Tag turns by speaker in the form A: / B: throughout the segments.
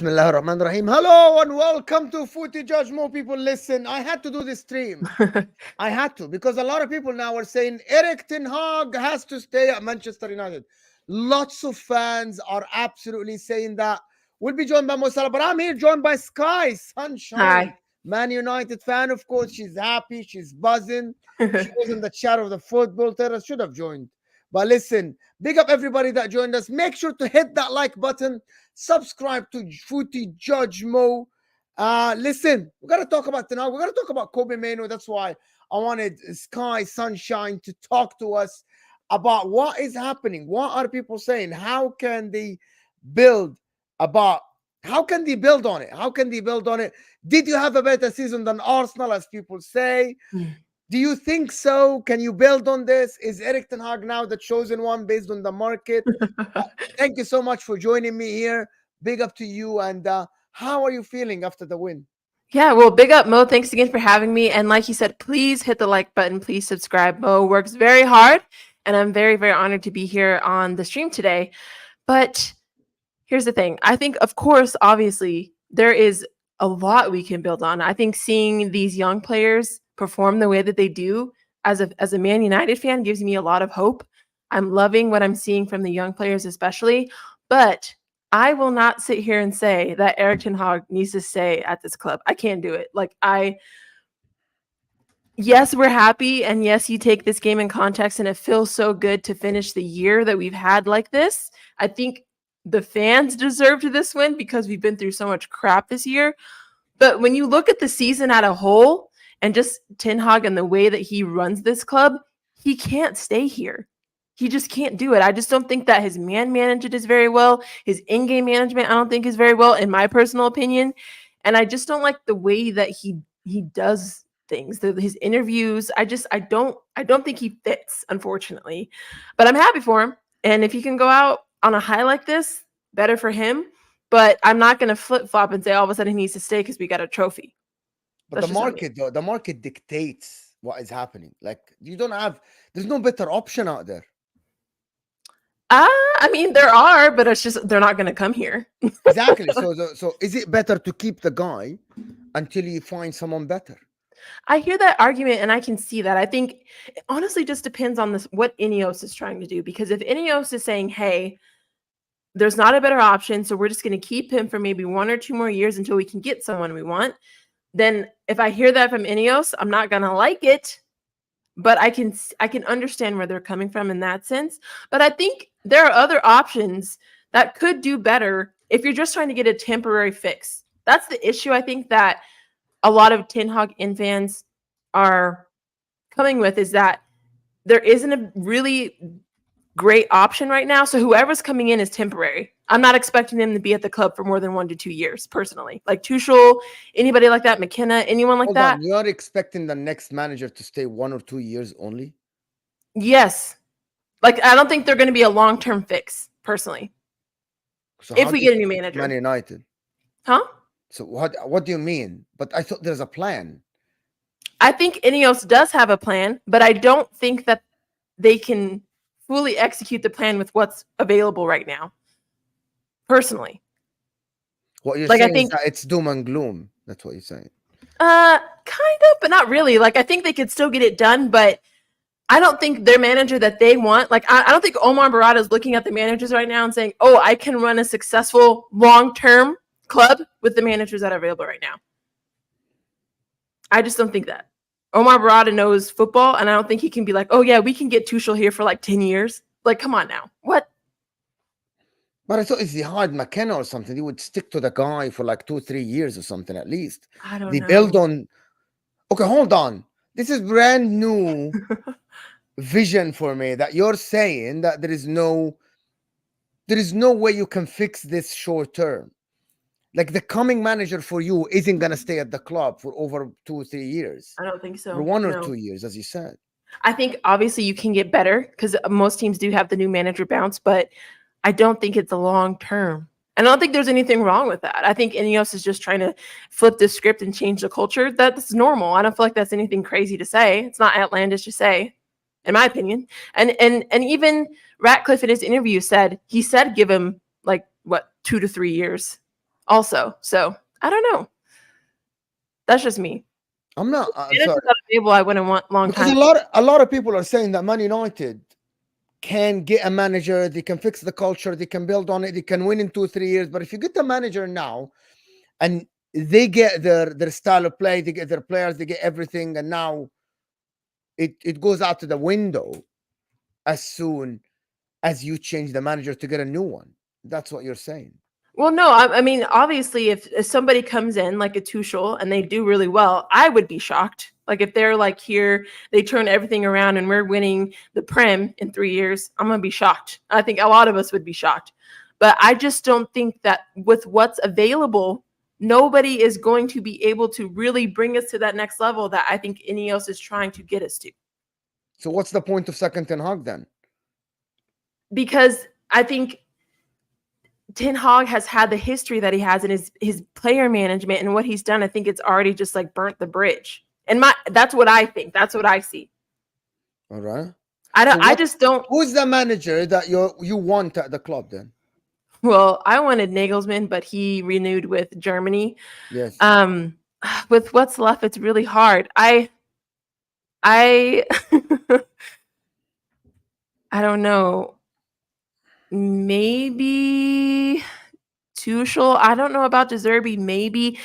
A: Bismillah ar-Rahman ar-Rahim. Hello and welcome to Footy Judge. More people listen. I had to do this stream. I had to because a lot of people now are saying Eric Ten Hag has to stay at Manchester United. Lots of fans are absolutely saying that. We'll be joined by Mo Salah, but I'm here joined by Sky Sunshine.
B: Hi.
A: Man United fan, of course. She's happy. She's buzzing. She was in the chat of the football terrace. Should have joined. But listen, big up everybody that joined us. Make sure to hit that like button. Subscribe to Footy Judge Mo. Listen, we're going to talk about tonight. We're going to talk about Kobe Mainoo. That's why I wanted Sky Sunshine to talk to us about what is happening. What are people saying? How can they build how can they build on it? How can they build on it? Did you have a better season than Arsenal, as people say? Do you think so? Can you build on this? Is Eric Ten Hag now the chosen one based on the market? Thank you so much for joining me here. Big up to you. And how are you feeling after the win?
B: Yeah, well, big up, Mo. Thanks again for having me. And like you said, please hit the like button. Please subscribe. Mo works very hard. And I'm very, very honored to be here on the stream today. But here's the thing. I think, of course, obviously, there is a lot we can build on. I think seeing these young players perform the way that they do as a Man United fan gives me a lot of hope. I'm loving what I'm seeing from the young players, especially. But I will not sit here and say that Eric Ten Hag needs to stay at this club. I can't do it. Yes, we're happy. And yes, you take this game in context and it feels so good to finish the year that we've had like this. I think the fans deserved this win because we've been through so much crap this year. But when you look at the season as a whole and just Ten Hag and the way that he runs this club, he can't stay here. He just can't do it. I just don't think that his man management is very well. His in-game management, I don't think is very well, in my personal opinion. And I just don't like the way that he does things. His interviews, I don't think he fits, unfortunately. But I'm happy for him. And if he can go out on a high like this, better for him. But I'm not going to flip-flop and say all of a sudden he needs to stay because we got a trophy.
A: But the market, though, the market dictates what is happening. Like, there's no better option out there.
B: I mean, there are, but it's just they're not going to come here.
A: Exactly. So is it better to keep the guy until you find someone better?
B: I hear that argument, and I can see that. I think it honestly just depends on what Ineos is trying to do. Because if Ineos is saying, hey, there's not a better option, so we're just going to keep him for maybe 1 or 2 more years until we can get someone we want, then if I hear that from Ineos, I'm not going to like it. But I can understand where they're coming from in that sense. But I think there are other options that could do better if you're just trying to get a temporary fix. That's the issue I think that a lot of Ten Hag fans are coming with, is that there isn't a really great option right now. So whoever's coming in is temporary. I'm not expecting them to be at the club for more than 1 to 2 years, personally. Like Tuchel, anybody like that, McKenna, anyone like that.
A: You're expecting the next manager to stay 1 or 2 years only?
B: Yes. Like, I don't think they're going to be a long-term fix, personally.
A: So
B: if we get a new manager.
A: Man United.
B: Huh?
A: So what do you mean? But I thought there's a plan.
B: I think Ineos does have a plan, but I don't think that they can fully execute the plan with what's available right now. Personally.
A: What you're saying is that it's doom and gloom. That's what you're saying.
B: Kind of, but not really. Like, I think they could still get it done, but I don't think their manager that they want, like, I don't think Omar Barada is looking at the managers right now and saying, oh, I can run a successful long-term club with the managers that are available right now. I just don't think that. Omar Barada knows football, and I don't think he can be like, oh, yeah, we can get Tuchel here for like 10 years. Like, come on now. What?
A: But I thought if they hired McKenna or something, they would stick to the guy for like 2-3 years or something at least.
B: I don't know.
A: They build on. Okay, hold on. This is brand new vision for me that you're saying that there is no way you can fix this short term. Like, the coming manager for you isn't going to stay at the club for over 2 or 3 years.
B: I don't think so.
A: For 1 or 2 years, as you said.
B: I think obviously you can get better because most teams do have the new manager bounce, but I don't think it's a long term. And I don't think there's anything wrong with that. I think Ineos is just trying to flip the script and change the culture. That's normal. I don't feel like that's anything crazy to say. It's not outlandish to say, in my opinion. And even Ratcliffe in his interview said give him like 2 to 3 years also. So I don't know. That's just me.
A: I'm not
B: Managers
A: sorry
B: at a table I wouldn't want long
A: because
B: time.
A: a lot of people are saying that Man United can get a manager, they can fix the culture, they can build on it, they can win in 2 3 years. But if you get a manager now and they get their style of play, they get their players, they get everything, and now it goes out to the window as soon as you change the manager to get a new one. That's what you're saying.
B: Well, no, I mean, obviously, if somebody comes in like a Tuchel and they do really well, I would be shocked. Like if they're like here, they turn everything around and we're winning the Prem in 3 years, I'm gonna be shocked. I think a lot of us would be shocked. But I just don't think that with what's available, nobody is going to be able to really bring us to that next level that I think Ineos is trying to get us to.
A: So what's the point of second Ten Hag then?
B: Because I think Ten Hag has had the history that he has in his player management and what he's done. I think it's already just like burnt the bridge. And that's what I think. That's what I see.
A: All right.
B: I just don't.
A: Who's the manager that you want at the club then?
B: Well, I wanted Nagelsmann, but he renewed with Germany.
A: Yes.
B: With what's left, it's really hard. I I don't know. Maybe Tuchel. I don't know about De Zerbi. Maybe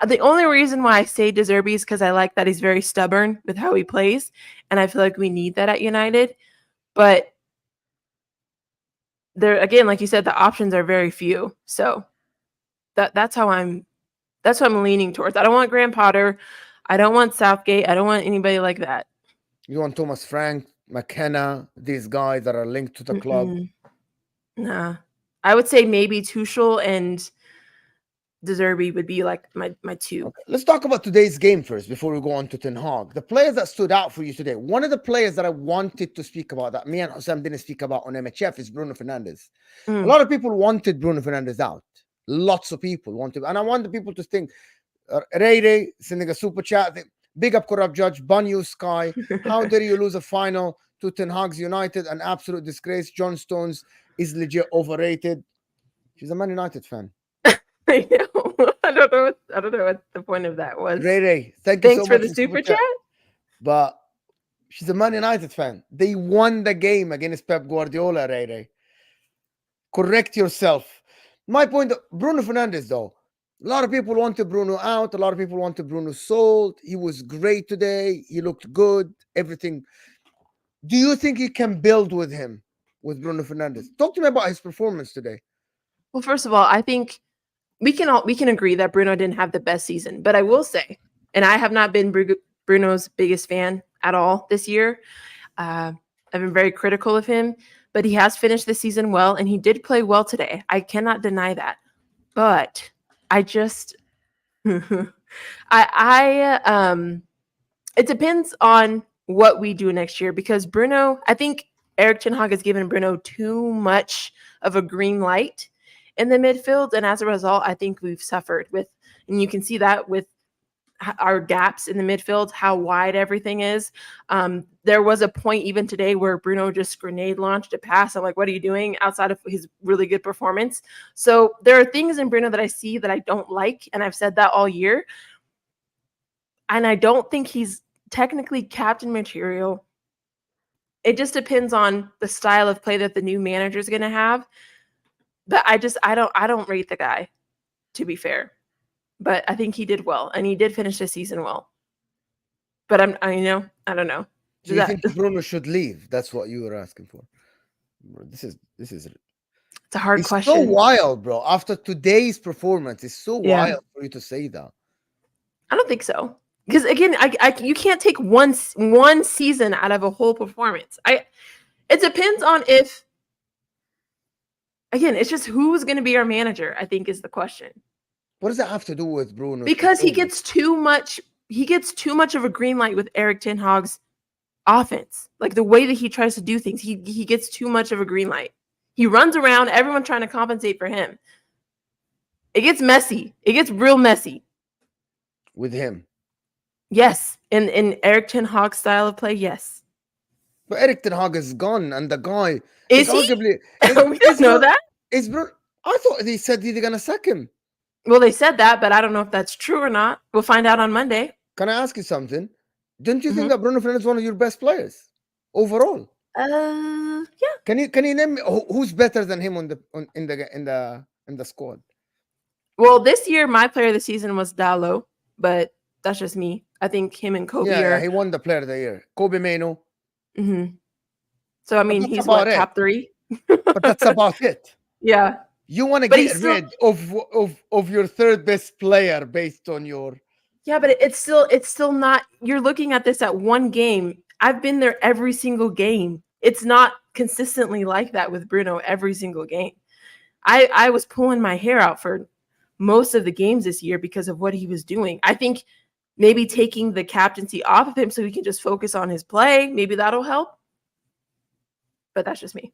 B: the only reason why I say De Zerbi is because I like that he's very stubborn with how he plays, and I feel like we need that at United. But there again, like you said, the options are very few. So that's what I'm leaning towards. I don't want Graham Potter. I don't want Southgate. I don't want anybody like that.
A: You want Thomas Frank, McKenna, these guys that are linked to the club?
B: Nah. I would say maybe Tuchel and De Zerbi would be like my two.
A: Okay. Let's talk about today's game first before we go on to Ten Hag. The players that stood out for you today. One of the players that I wanted to speak about that me and HUSAM didn't speak about on MHF is Bruno Fernandes. A lot of people wanted Bruno Fernandes out. Lots of people wanted, and I want the people to think. Ray sending a super chat. Big up corrupt judge, Banyu Sky. How dare you lose a final to Ten Hag's United? An absolute disgrace. John Stones is legit overrated. She's a Man United fan.
B: I know. I don't know what the point of that was.
A: Ray, thanks
B: so for the super chat.
A: But she's a Man United fan. They won the game against Pep Guardiola, Ray. Correct yourself. My point, Bruno Fernandes, though. A lot of people wanted Bruno out. A lot of people wanted Bruno sold. He was great today. He looked good. Everything. Do you think you can build with him, with Bruno Fernandes? Talk to me about his performance today.
B: Well, first of all, I think we can agree that Bruno didn't have the best season. But I will say, and I have not been Bruno's biggest fan at all this year. I've been very critical of him, but he has finished the season well, and he did play well today. I cannot deny that. But I just, it depends on what we do next year because Bruno, I think Erik ten Hag has given Bruno too much of a green light in the midfield. And as a result, I think we've suffered with, and you can see that with our gaps in the midfield, how wide everything is. There was a point even today where Bruno just grenade launched a pass. I'm like, what are you doing outside of his really good performance? So there are things in Bruno that I see that I don't like. And I've said that all year. And I don't think he's technically captain material. It just depends on the style of play that the new manager is going to have. But I don't rate the guy, to be fair. But I think he did well, and he did finish the season well. But I don't know.
A: Do you think Bruno should leave? That's what you were asking for. This is.
B: It's a hard question.
A: So wild, bro. After today's performance, it's so wild for you to say that.
B: I don't think so. Because again, you can't take one season out of a whole performance. It depends on if. Again, it's just who's going to be our manager, I think is the question.
A: What does that have to do with Bruno?
B: Because he gets too much of a green light with Erik ten Hag's offense. Like the way that he tries to do things, he gets too much of a green light. He runs around, everyone trying to compensate for him. It gets messy. It gets real messy.
A: With him?
B: Yes. In Erik ten Hag's style of play, yes.
A: But Erik ten Hag is gone, and the guy
B: is he?
A: Arguably,
B: we don't know that.
A: I thought they said they're gonna sack him.
B: Well, they said that, but I don't know if that's true or not. We'll find out on Monday.
A: Can I ask you something? Don't you think
B: Mhm.
A: that Bruno Fernandes is one of your best players overall?
B: Yeah.
A: Can you name me who's better than him on the in the squad?
B: Well, this year my player of the season was Dallo, but that's just me. I think him and Kobe
A: Yeah,
B: are.
A: he won the Player of the Year. Kobe Mano,
B: Mhm. So I
A: but
B: mean,
A: that's
B: he's
A: about
B: what,
A: it.
B: top 3?
A: But that's about it.
B: Yeah,
A: You want to
B: but he's
A: get
B: still.
A: rid of your third best player based on your.
B: Yeah, but it's still not. You're looking at this at one game. I've been there every single game. It's not consistently like that with Bruno every single game. I was pulling my hair out for most of the games this year because of what he was doing. I think maybe taking the captaincy off of him so he can just focus on his play, maybe that'll help. But that's just me.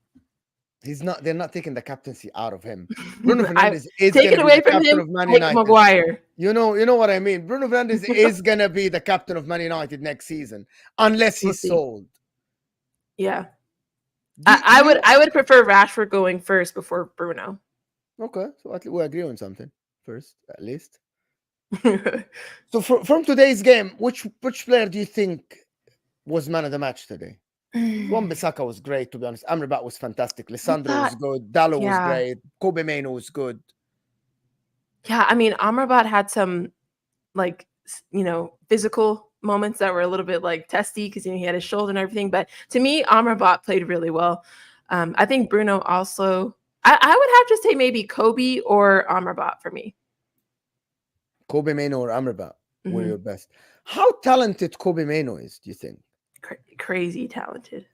A: He's not. They're not taking the captaincy out of him. Bruno
B: I
A: Fernandes is
B: take
A: going
B: it
A: to be the
B: away from
A: captain
B: him,
A: of Man
B: take
A: United.
B: Maguire.
A: You know what I mean. Bruno Fernandes is going to be the captain of Man United next season, unless
B: We'll
A: he's
B: see.
A: sold.
B: Yeah.
A: Do, do you?
B: I would prefer Rashford going first before Bruno.
A: Okay, so we agree on something first, at least. So from today's game, which player do you think was man of the match today? Wan-Bissaka was great, to be honest. Amrabat was fantastic.
B: I
A: Lissandro was
B: thought,
A: good. Dallo was
B: yeah.
A: great. Kobe Mano was good.
B: Yeah, I mean, Amrabat had some like physical moments that were a little bit like testy because he had his shoulder and everything. But to me, Amrabat played really well. I think Bruno also. I would have to say maybe Kobe or Amrabat for me.
A: Kobe Mano or Amrabat were
B: Mhm.
A: your best. How talented Kobe Mano is, do you think?
B: Crazy talented,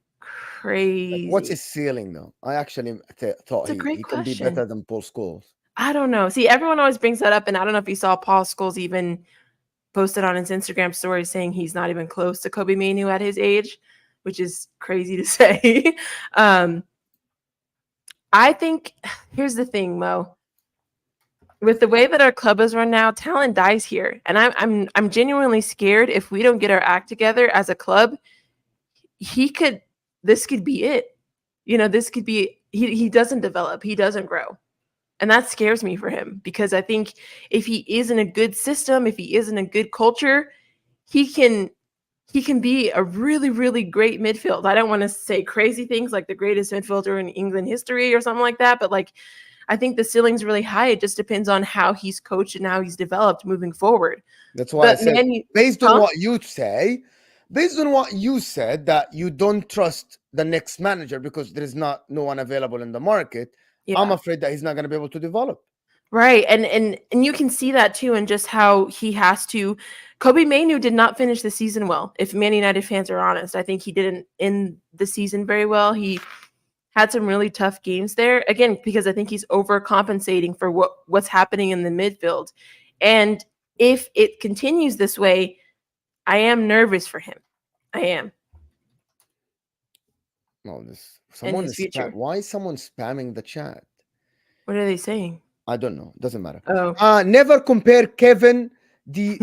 A: Like, what's his
B: crazy.
A: ceiling, though? I actually thought
B: It's a great
A: he can be better
B: question.
A: than Paul Scholes.
B: I don't know. See, everyone always brings that up, and I don't know if you saw Paul Scholes even posted on his Instagram story saying he's not even close to Kobe Manu at his age, which is crazy to say. um, I think here's the thing, Mo. With the way that our club is run now, talent dies here, and I'm genuinely scared if we don't get our act together as a club. He could, this could be it. This could be he doesn't develop, he doesn't grow. And that scares me for him because I think if he is in a good system, if he is in a good culture, he can be a really, really great midfield. I don't want to say crazy things like the greatest midfielder in England history or something like that, but like I think the ceiling's really high. It just depends on how he's coached and how he's developed moving forward.
A: That's why I
B: But
A: said,
B: man,
A: based on
B: huh?
A: what you say, based on what you said, that you don't trust the next manager because there is no one available in the market. I'm
B: Yeah.
A: afraid that he's not going to be able to develop.
B: Right. And you can see that too in just how he has to. Kobe Manu did not finish the season well. If Man United fans are honest, I think he didn't end the season very well. He had some really tough games there. Again, because I think he's overcompensating for what's happening in the midfield. And if it continues this way, I am nervous for him. I am.
A: No,
B: In his future.
A: why is someone spamming the chat?
B: What are they saying?
A: I don't know. Doesn't matter.
B: Oh.
A: Never compare Kevin the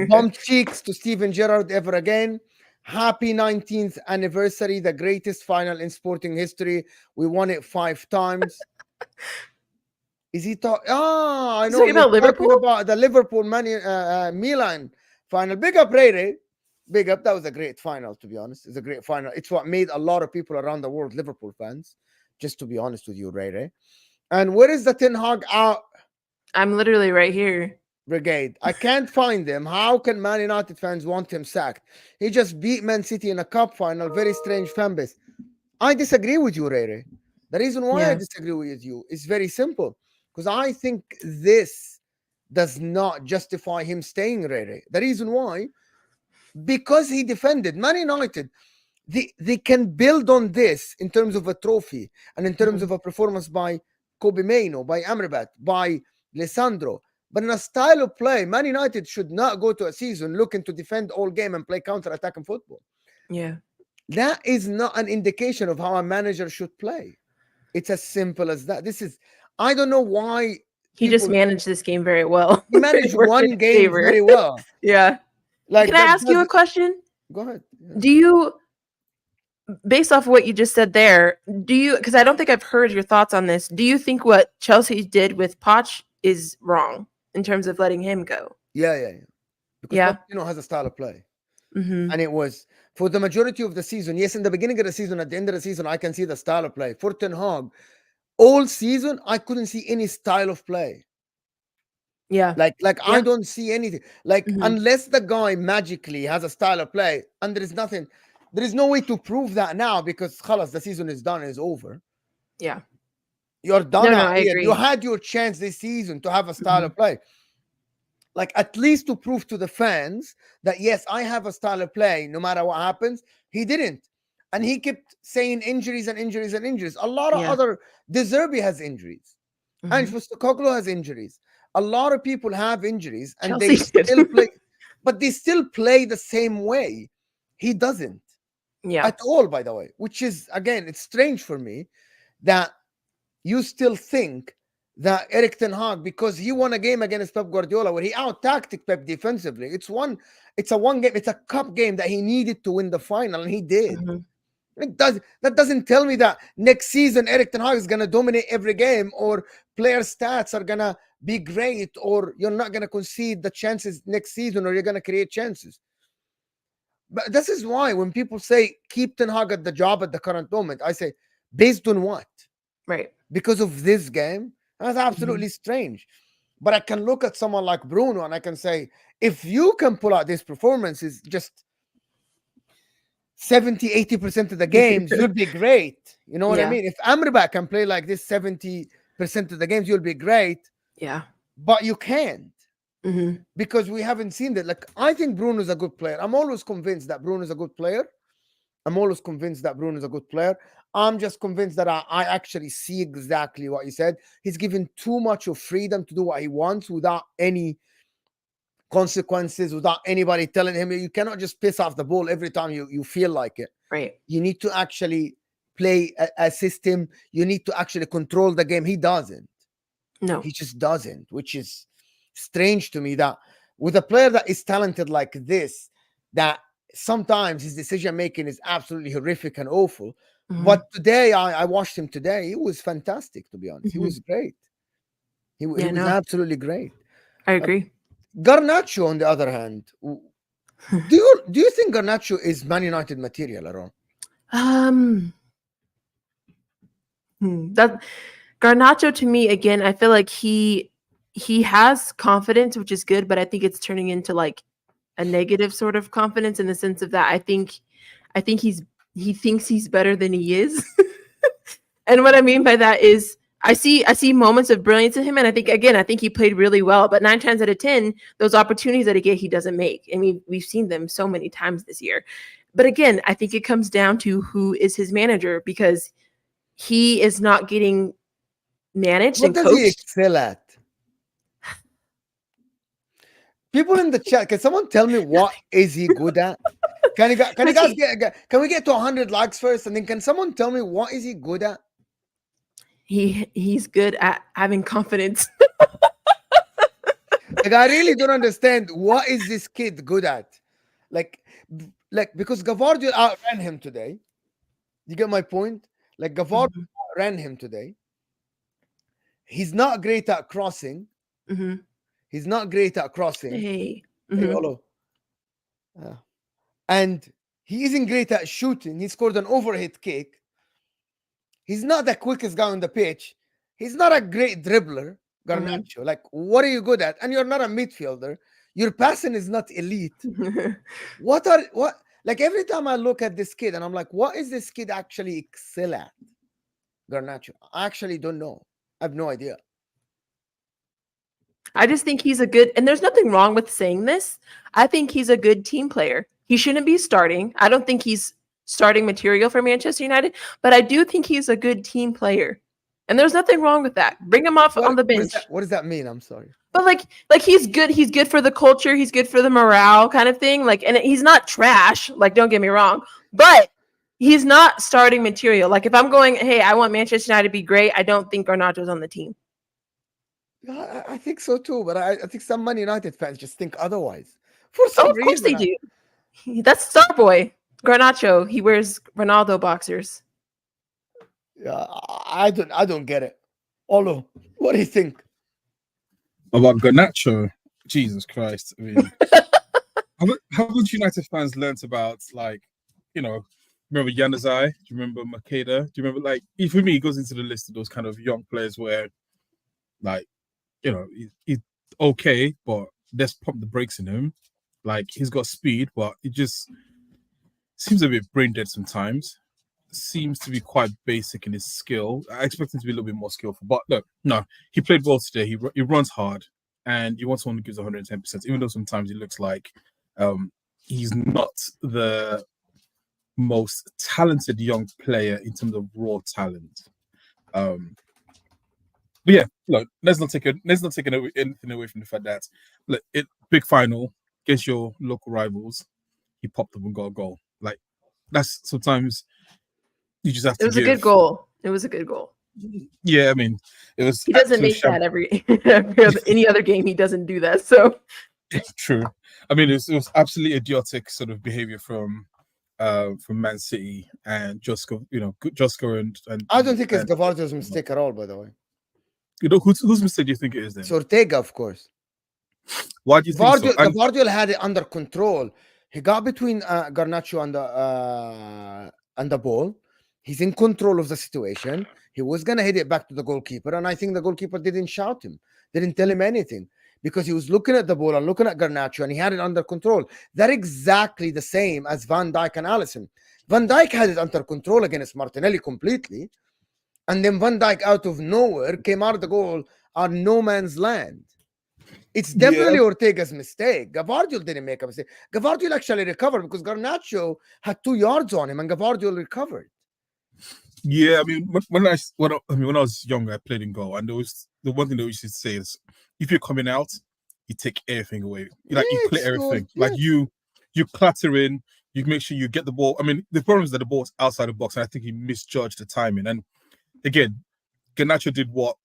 A: bum cheeks to Steven Gerrard ever again. Happy 19th anniversary, the greatest final in sporting history. We won it 5 times. Is he talking? I
B: He's
A: know.
B: talking
A: You're
B: about
A: talking
B: Liverpool?
A: about the Liverpool Milan final. Big up, Ray. Big up. That was a great final, to be honest. It's a great final. It's what made a lot of people around the world Liverpool fans, just to be honest with you, Ray. And where is the Ten Hag out
B: I'm literally right here.
A: brigade? I can't find him. How can Man United fans want him sacked? He just beat Man City in a cup final. Very strange fan base. I disagree with you, Ray. The reason why I
B: Yeah.
A: disagree with you is very simple. Because I think this does not justify him staying, Ray. The reason why, because he defended Man United. They can build on this in terms of a trophy and in terms
B: Mhm.
A: of a performance by Kobe Mano, by Amrabat, by Lissandro. But in a style of play, Man United should not go to a season looking to defend all game and play counter-attacking football.
B: Yeah.
A: That is not an indication of how a manager should play. It's as simple as that. I don't know why
B: He just
A: people
B: managed this game very well.
A: he
B: It
A: managed
B: worked in
A: one
B: his
A: game
B: favor.
A: very well.
B: Yeah.
A: Like
B: Can I
A: that
B: ask you a
A: doesn't
B: question?
A: go ahead. Yeah.
B: Do you, based off what you just said there, because I don't think I've heard your thoughts on this, do you think what Chelsea did with Poch is wrong? in terms of letting him go.
A: Yeah. Because
B: Yeah.
A: Pochettino has a style of play.
B: Mm-hmm.
A: And it was for the majority of the season. Yes, in the beginning of the season, at the end of the season, I can see the style of play. For Ten Hag, all season, I couldn't see any style of play.
B: Yeah.
A: Like I
B: Yeah.
A: don't see anything. Like
B: Mm-hmm.
A: unless the guy magically has a style of play, and there is nothing, there is no way to prove that now because khalas, the season is done, it's over.
B: Yeah.
A: You're done
B: No, no,
A: out
B: I
A: here. You
B: agree.
A: had your chance this season to have a style
B: Mm-hmm.
A: of play. Like at least to prove to the fans that yes, I have a style of play no matter what happens. He didn't. And he kept saying injuries and injuries and injuries. A lot of
B: Yeah.
A: other De Zerbi has injuries. And
B: Mm-hmm.
A: Postecoglou has injuries. A lot of people have injuries and
B: Chelsea
A: they
B: did.
A: still play, but they still play the same way. He doesn't
B: Yeah.
A: at all, by the way, which is again, it's strange for me that you still think that Eric Ten Hag, because he won a game against Pep Guardiola where he out tactic Pep defensively. It's a one game, it's a cup game that he needed to win the final, and he did.
B: Mm-hmm.
A: That doesn't tell me that next season Eric Ten Hag is gonna dominate every game, or player stats are gonna be great, or you're not gonna concede the chances next season, or you're gonna create chances. But this is why when people say keep Ten Hag at the job at the current moment, I say based on what?
B: Right.
A: Because of this game? That's
B: Mm-hmm.
A: absolutely strange. But I can look at someone like Bruno and I can say, if you can pull out these performances just 70-80% of the games, you'll be great. You know what I
B: Yeah.
A: mean? If Amrabat can play like this 70% of the games, you'll be great.
B: Yeah.
A: But you can't
B: Mm-hmm.
A: because we haven't seen that. Like, I think Bruno's a good player. I'm always convinced that Bruno's a good player. I'm just convinced that I actually see exactly what he said. He's given too much of freedom to do what he wants without any consequences, without anybody telling him. You cannot just piss off the ball every time you feel like it.
B: Right.
A: You need to actually play a system. You need to actually control the game. He doesn't.
B: No.
A: He just doesn't, which is strange to me that with a player that is talented like this, that sometimes his decision making is absolutely horrific and awful.
B: Mm-hmm.
A: But today, I watched him today. He was fantastic, to be honest. He
B: Mm-hmm.
A: was great. He
B: Yeah,
A: was
B: no,
A: absolutely great.
B: I agree.
A: Garnacho, on the other hand, do you think Garnacho is Man United material at all?
B: That Garnacho, to me, again, I feel like he has confidence, which is good, but I think it's turning into like a negative sort of confidence in the sense of that I think he thinks he's better than he is. And what I mean by that is I see moments of brilliance in him, and I think he played really well, but 9 times out of 10, those opportunities that he doesn't make. I mean, we've seen them so many times this year. But again, I think it comes down to who is his manager, because he is not getting managed
A: What
B: and
A: does he
B: coached.
A: excel at? People in the chat, can someone tell me what is he good at? Can you guys can we get to 100 likes first, and then can someone tell me what is he good at?
B: He's good at having confidence.
A: Like, I really don't understand what is this kid good at. Like because Gavardio outran him today. You get my point? Like Gavardio
B: Mhm.
A: outran him today. He's not great at crossing.
B: Mhm.
A: He's not great at crossing.
B: Hey.
A: Hey,
B: Mhm.
A: Olo. And he isn't great at shooting. He scored an overhead kick. He's not the quickest guy on the pitch. He's not a great dribbler, Garnacho. Like, what are you good at? And you're not a midfielder. Your passing is not elite. What like every time I look at this kid and I'm like, what is this kid actually excel at? Garnacho. I actually don't know. I have no idea.
B: I just think he's a good, and there's nothing wrong with saying this. I think he's a good team player. He shouldn't be starting. I don't think he's starting material for Manchester United, but I do think he's a good team player. And there's nothing wrong with that. Bring him off on the bench.
A: What does that mean? I'm sorry.
B: But like he's good. He's good for the culture. He's good for the morale kind of thing. Like, and he's not trash. Like, don't get me wrong, but he's not starting material. Like, if I'm going, hey, I want Manchester United to be great, I don't think Garnacho's on the team.
A: I think so too, but I think some Man United fans just think otherwise. For some
B: Of course
A: reason,
B: they do. That's Starboy Garnacho. He wears Ronaldo boxers.
A: Yeah, I don't get it. Olo, what do you think?
C: About Garnacho, Jesus Christ! I mean, haven't United fans learnt about, like, remember Yanazai? Do you remember Makeda? Do you remember, like, for me, he goes into the list of those kind of young players where, like, he's okay, but let's pump the brakes in him. Like, he's got speed, but it just seems a bit brain dead sometimes. Seems to be quite basic in his skill. I expect him to be a little bit more skillful, but look, no, he played well today. He runs hard, and you want someone who gives 110%, even though sometimes he looks like he's not the most talented young player in terms of raw talent. But yeah, look, let's not take anything away from the fact that, look, big final against your local rivals, he popped up and got a goal. Like, that's sometimes you just have to.
B: It was a good goal. It was a good goal.
C: Yeah, I mean, it was.
B: He doesn't make that every any other game. He doesn't do that. So
C: true. I mean, it was absolutely idiotic sort of behavior from Man City and Josko. Josko and
A: I don't think it's Gavardio's mistake at all. By the way,
C: whose mistake do you think it is then?
A: It's Ortega, of course.
C: Why do you think so?
A: Gavardio had it under control. He got between Garnacho and the ball. He's in control of the situation. He was going to hit it back to the goalkeeper, and I think the goalkeeper didn't shout him, didn't tell him anything, because he was looking at the ball and looking at Garnacho, and he had it under control. They're exactly the same as Van Dijk and Alisson. Van Dijk had it under control against Martinelli completely, and then Van Dijk out of nowhere came out of the goal on no man's land. It's definitely Ortega's mistake. Gavardio didn't make a mistake. Gavardio actually recovered because Garnacho had 2 yards on him, and Gavardio recovered.
C: Yeah, I mean, when I was younger, I played in goal, and there was the one thing that we used to say is, if you're coming out, you take everything away. You clear everything. Yes. Like you clatter in, you make sure you get the ball. I mean, the problem is that the ball's outside the box, and I think he misjudged the timing. And again, Garnacho did what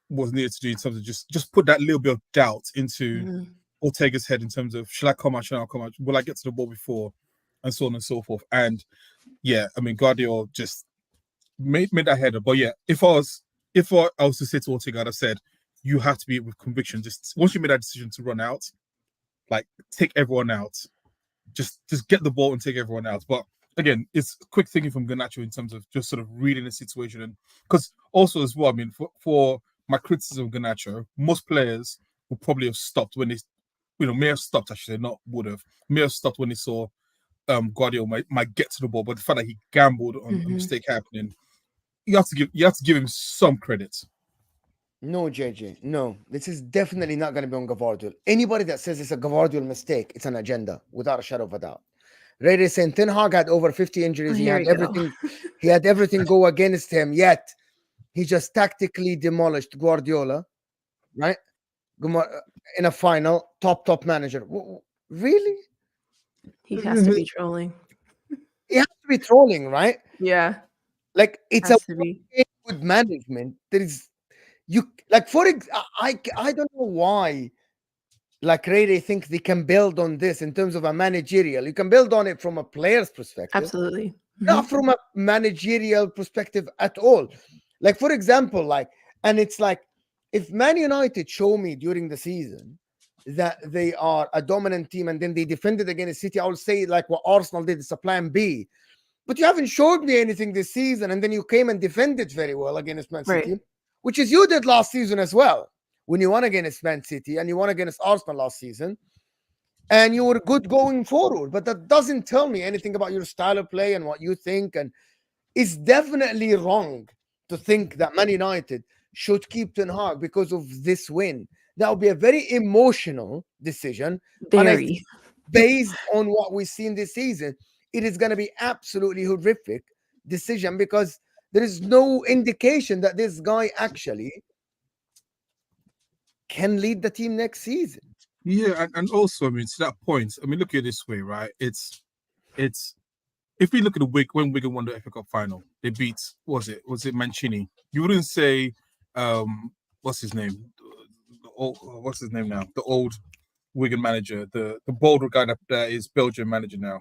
C: was needed to do in terms of just put that little bit of doubt into Ortega's head in terms of, should I come out? Should I not come out? Will I get to the ball before? And so on and so forth. And yeah, I mean, Guardiola just made that header. But yeah, if I was to say to Ortega, I'd have said, you have to be with conviction. Just once you made that decision to run out, like, take everyone out. Just get the ball and take everyone out. But again, it's quick thinking from Garnacho in terms of just sort of reading the situation. And because also as well, I mean, for my criticism of Garnacho, most players will probably have stopped when they, may have stopped, I should say, not would have, may have stopped when they saw Guardiola might get to the ball. But the fact that he gambled on a mistake happening, you have to give him some credit.
A: No, JJ, no. This is definitely not going to be on Gavardio. Anybody that says it's a Gavardio mistake, it's an agenda, without a shadow of a doubt. Ray is saying Ten Hag had over 50 injuries. He had everything. He had everything go against him. Yet he just tactically demolished Guardiola, right? In a final, top manager. Really?
B: He has to be trolling.
A: He has to be trolling, right?
B: Yeah.
A: Like, it's good management. There is. I don't know why, like, Ray think they can build on this in terms of a managerial. You can build on it from a player's perspective.
B: Absolutely.
A: Not from a managerial perspective at all. Like, for example, and it's like, if Man United show me during the season that they are a dominant team and then they defended against City, I will say, like what Arsenal did, it's a plan B. But you haven't showed me anything this season, and then you came and defended very well against Man City. Right. Which is you did last season as well, when you won against Man City and you won against Arsenal last season, and you were good going forward. But that doesn't tell me anything about your style of play and what you think. And it's definitely wrong to think that Man United should keep Ten Hag because of this win. That would be a very emotional decision.
B: Very.
A: Based on what we've seen this season, it is going to be absolutely horrific decision, because there is no indication that this guy actually can lead the team next season.
C: Yeah, and also, I mean, to that point, I mean, look at it this way, right? It's if we look at when Wigan won the FA Cup final, they beat, was it Mancini? You wouldn't say, what's his name? What's his name now? The old Wigan manager, the bolder guy that is Belgian manager now.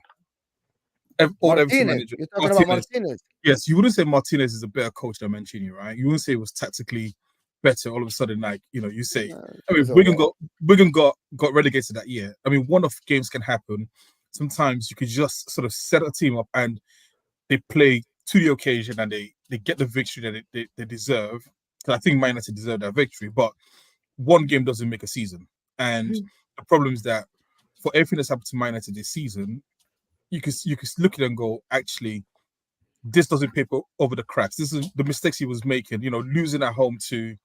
A: Martinez. You're talking about Martinez.
C: Yes, you wouldn't say Martinez is a better coach than Mancini, right? You wouldn't say it was tactically better all of a sudden, like you say. I mean,
A: it's all right.
C: Wigan got relegated that year. I mean, one-off games can happen. Sometimes you could just sort of set a team up and they play to the occasion and they get the victory that they deserve. Because I think Man United deserve that victory, but one game doesn't make a season. And the problem is that for everything that's happened to Man United this season, you could look at it and go, actually, this doesn't paper over the cracks. This is the mistakes he was making. Losing at home to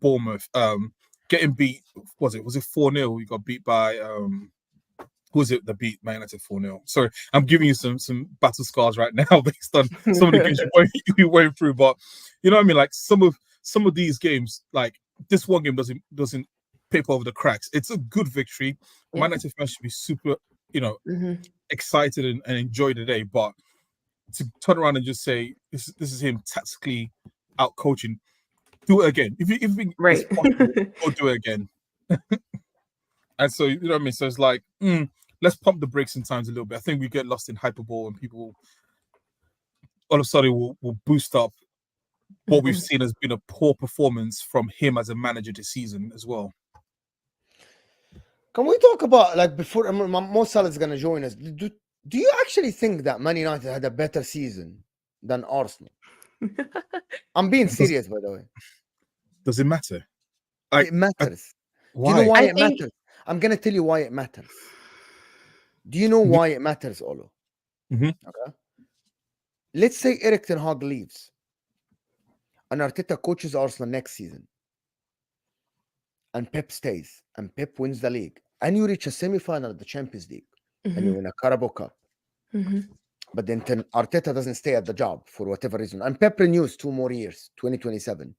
C: Bournemouth, getting beat. Was it 4-0? You got beat by who was it that beat Man United 4-0? Sorry, I'm giving you some battle scars right now based on some of the games you went through. But you know what I mean? Like some of these games, like this one game doesn't paper over the cracks. It's a good victory. Yeah. Man United fans should be super, excited and enjoy the day. But to turn around and just say this is him tactically out coaching, do it again. If you think
B: right,
C: it's possible, go do it again. And so you know what I mean. So it's like let's pump the brakes sometimes a little bit. I think we get lost in hyperbole and people all of a sudden will boost up what we've seen has been a poor performance from him as a manager this season as well.
A: Can we talk about, like, before Mo Salah is going to join us? Do you actually think that Man United had a better season than Arsenal? I'm being serious, by the way.
C: Does it matter?
A: It matters.
C: Why?
A: Do you know why it matters? I'm going to tell you why it matters. Do you know why it matters, Olo? Okay. Let's say Erik ten Hag leaves and Arteta coaches Arsenal next season and Pep stays and Pep wins the league and you reach a semi-final of the Champions League and you win a Carabao Cup. But then Arteta doesn't stay at the job for whatever reason and Pep renews 2 more years, 2027,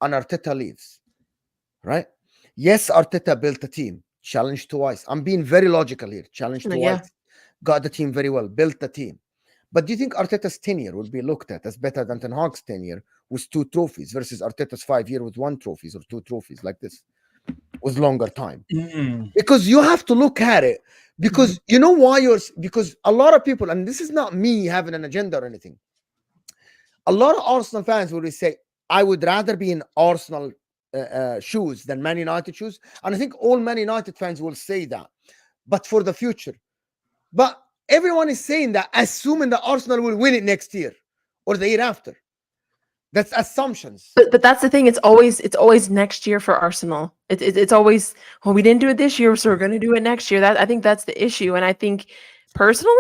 A: and Arteta leaves, right? Yes, Arteta built a team, challenged twice. I'm being very logical here. Challenged twice, got the team very well, built the team. But do you think Arteta's tenure will be looked at as better than Ten Hag's tenure with 2 trophies versus Arteta's 5 year with 1 trophy or 2 trophies like this with longer time? Because you have to look at it. Because you know why because a lot of people, and this is not me having an agenda or anything, a lot of Arsenal fans will say, I would rather be in Arsenal shoes than Man United shoes. And I think all Man United fans will say that, but for the future. But everyone is saying that, assuming that Arsenal will win it next year or the year after. That's assumptions.
B: But that's the thing. It's always next year for Arsenal. It's always, well, we didn't do it this year, so we're going to do it next year. I think that's the issue. And I think personally,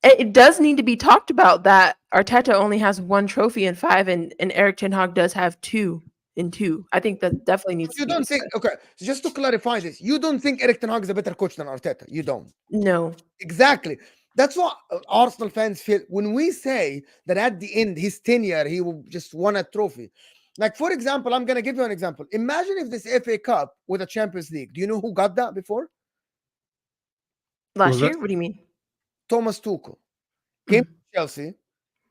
B: it does need to be talked about that Arteta only has 1 trophy in 5, and Erik ten Hag does have 2 in 2. I think that definitely needs.
A: You don't think? Okay, so just to clarify this, you don't think Erik ten Hag is a better coach than Arteta? You don't.
B: No.
A: Exactly. That's what Arsenal fans feel when we say that at the end, his tenure, he will just won a trophy. Like, for example, I'm going to give you an example. Imagine if this FA Cup with a Champions League. Do you know who got that before?
B: Last year? What do you mean?
A: Thomas Tuchel came to Chelsea,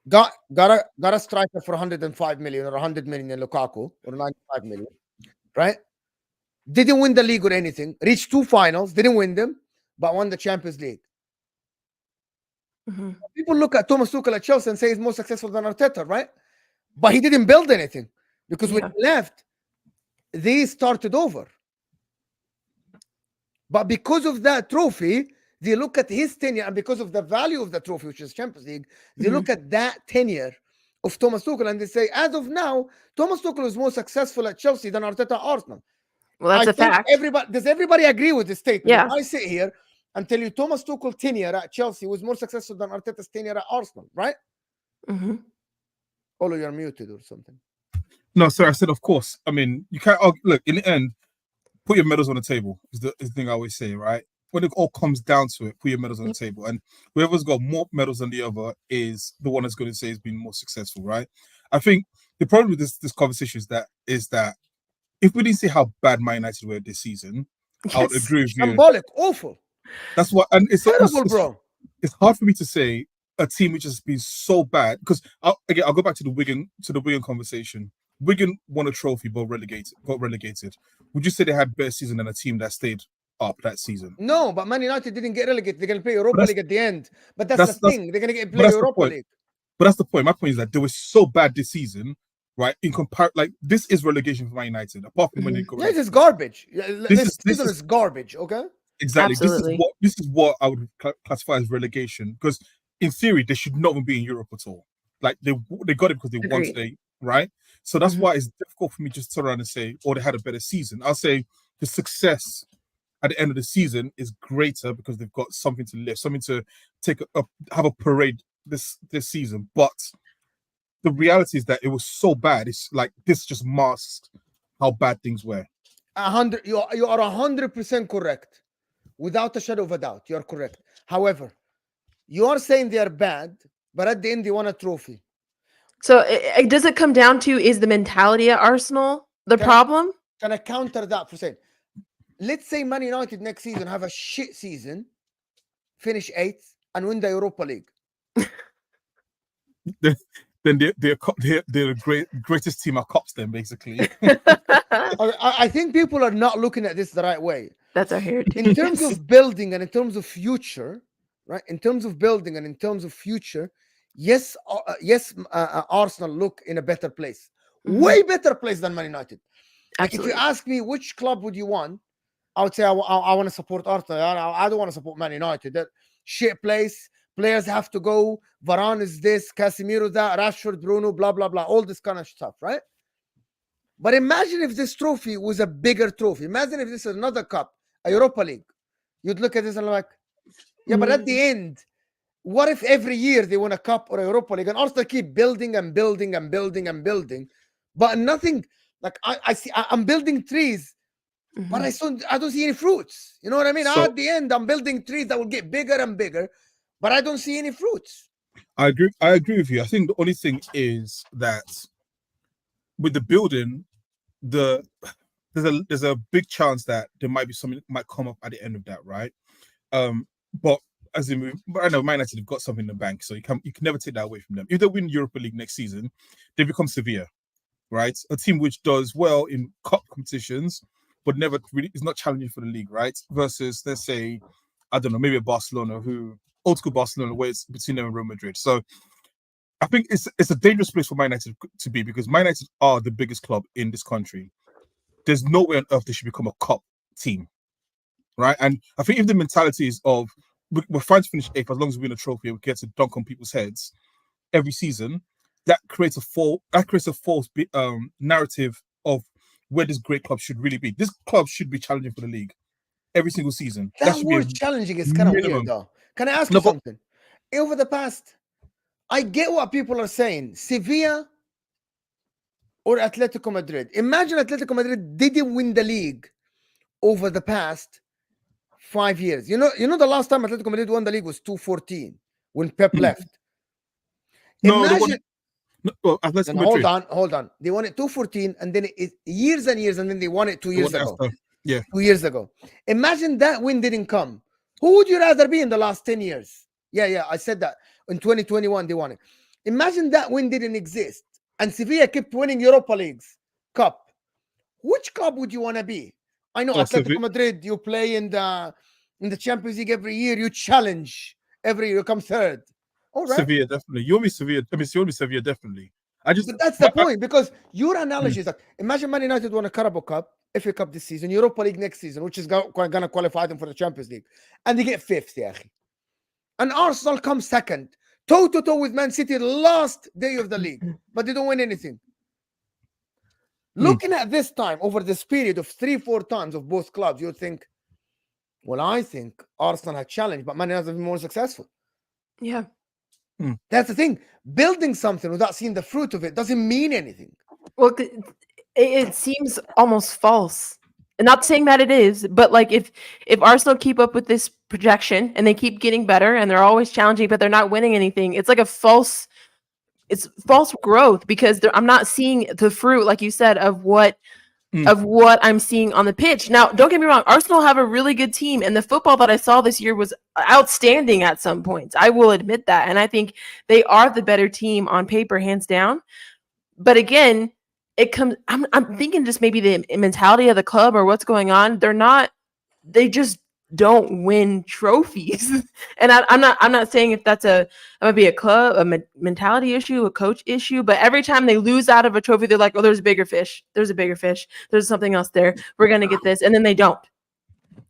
A: got a striker for 105 million or 100 million in Lukaku or 95 million, right? Didn't win the league or anything. Reached 2 finals, didn't win them, but won the Champions League. People look at Thomas Tuchel at Chelsea and say he's more successful than Arteta, right? But he didn't build anything because when he left, they started over. But because of that trophy, they look at his tenure, and because of the value of the trophy, which is Champions League, they look at that tenure of Thomas Tuchel and they say, as of now, Thomas Tuchel is more successful at Chelsea than Arteta at Arsenal.
B: Well, that's a fact.
A: Does everybody agree with this statement?
B: Yeah.
A: I sit here and tell you Thomas Tuchel tenure at Chelsea was more successful than Arteta's tenure at Arsenal, right? Olo, you're muted or something.
C: No, sir, I said of course. I mean, you can't look, in the end, put your medals on the table is the thing I always say, right? When it all comes down to it, put your medals on the table. And whoever's got more medals than the other is the one that's going to say has been more successful, right? I think the problem with this conversation is that if we didn't see how bad Man United were this season, I would agree with you.
A: Symbolic, awful.
C: That's what, and it's
A: terrible, bro.
C: It's hard for me to say a team which has been so bad because I'll go back to the Wigan conversation. Wigan won a trophy but got relegated. Would you say they had better season than a team that stayed up that season?
A: No, but Man United didn't get relegated. They're going to play Europa League at the end. But that's the thing. They're going to play Europa League.
C: But that's the point. My point is that they were so bad this season, right? In like this is relegation for Man United. Apart from when they go,
A: this is garbage.
C: this
A: This
C: is
A: is garbage. Okay.
C: exactly
B: Absolutely.
C: this is what I would classify as relegation, because in theory they should not even be in Europe at all. Like they got it because they wanted
B: Agreed.
C: it, right? So that's
B: Mhm.
C: why it's difficult for me just to turn around and say, oh, they had a better season. I'll say the success at the end of the season is greater because they've got something to lift, something to have a parade this season. But the reality is that it was so bad. It's like this just masked how bad things were.
A: 100. You are 100% correct, without a shadow of a doubt. You are correct. However, you are saying they are bad, but at the end they won a trophy.
B: So does it come down to, is the mentality at Arsenal the problem?
A: Can I counter that for saying, let's say Man United next season have a shit season, finish 8th, and win the Europa League.
C: Then they're the greatest team at Cops. Then basically,
A: I think people are not looking at this the right way.
B: That's our heritage.
A: In terms of building and in terms of future, right? In terms of building and in terms of future, yes, Arsenal look in a better place, way better place than Man United. Like if you ask me which club would you want, I would say I want to support Arsenal. I don't want to support Man United. That shit place. Players have to go. Varane is this, Casemiro that, Rashford, Bruno, blah blah blah, all this kind of stuff, right? But imagine if this trophy was a bigger trophy. Imagine if this is another cup, a Europa League. You'd look at this and like, yeah, but at the end, what if every year they win a cup or a Europa League and Arsenal keep building and building and building and building, but nothing. Like I'm building trees, but I don't see any fruits. You know what I mean?
C: So-
A: At the end, I'm building trees that will get bigger and bigger, but I don't see any fruits.
C: I agree with you. I think the only thing is that with the building, there's a big chance that there might be something that might come up at the end of that, right? But but I know Man United have got something in the bank, so you can never take that away from them. If they win Europa League next season, they become Sevilla, right? A team which does well in cup competitions, but never really is not challenging for the league, right? Versus, let's say, I don't know, maybe a Barcelona, old school Barcelona, where it's between them and Real Madrid. So I think it's a dangerous place for Man United to be, because Man United are the biggest club in this country. There's no way on earth they should become a cup team, right? And I think if the mentality is of we're fine to finish 8th as long as we win a trophy and we get to dunk on people's heads every season, that creates a false narrative of where this great club should really be. This club should be challenging for the league every single season.
A: That
C: should
A: word
C: be
A: challenging is kind of weird, though. Can I ask you something? Over the past, I get what people are saying. Sevilla or Atletico Madrid. Imagine Atletico Madrid didn't win the league over the past 5 years. You know the last time Atletico Madrid won the league was 2014 when Pep left.
C: No,
A: Imagine.
C: Atletico Madrid.
A: Hold on. They won it 2014, and then years and years, and then they won it 2 years ago.
C: Yeah,
A: 2 years ago. Imagine that win didn't come. Who would you rather be in the last 10 years? Yeah, I said that. In 2021, they won it. Imagine that win didn't exist, and Sevilla kept winning Europa Leagues, Cup. Which club would you want to be? I know Atletico Madrid, you play in the Champions League every year, you challenge every year, you come third. All right.
C: Sevilla, definitely. You want me Sevilla? I mean, you want me Sevilla, definitely.
A: But that's the point, because your analogy is that imagine Man United won a Carabao Cup, FA Cup this season, Europa League next season, which is going to qualify them for the Champions League, and they get 5th, yeah. And Arsenal comes 2nd, toe-to-toe with Man City last day of the league, but they don't win anything. Looking at this time, over this period of 3-4 times of both clubs, you think, well, I think Arsenal had challenged, but Man United have been more successful.
B: Yeah.
A: That's the thing. Building something without seeing the fruit of it doesn't mean anything.
B: Well, it seems almost false. And not saying that it is, but like if Arsenal keep up with this projection and they keep getting better and they're always challenging, but they're not winning anything, it's like false growth, because I'm not seeing the fruit, like you said, of what I'm seeing on the pitch. Now, don't get me wrong, Arsenal have a really good team, and the football that I saw this year was outstanding at some points. I will admit that. And I think they are the better team on paper, hands down. But again, I'm thinking just maybe the mentality of the club or what's going on. They just don't win trophies. And I'm not saying if that's might be a club, mentality issue, a coach issue, but every time they lose out of a trophy, they're like, oh, there's a bigger fish. There's a bigger fish. There's something else there. We're going to get this. And then they don't.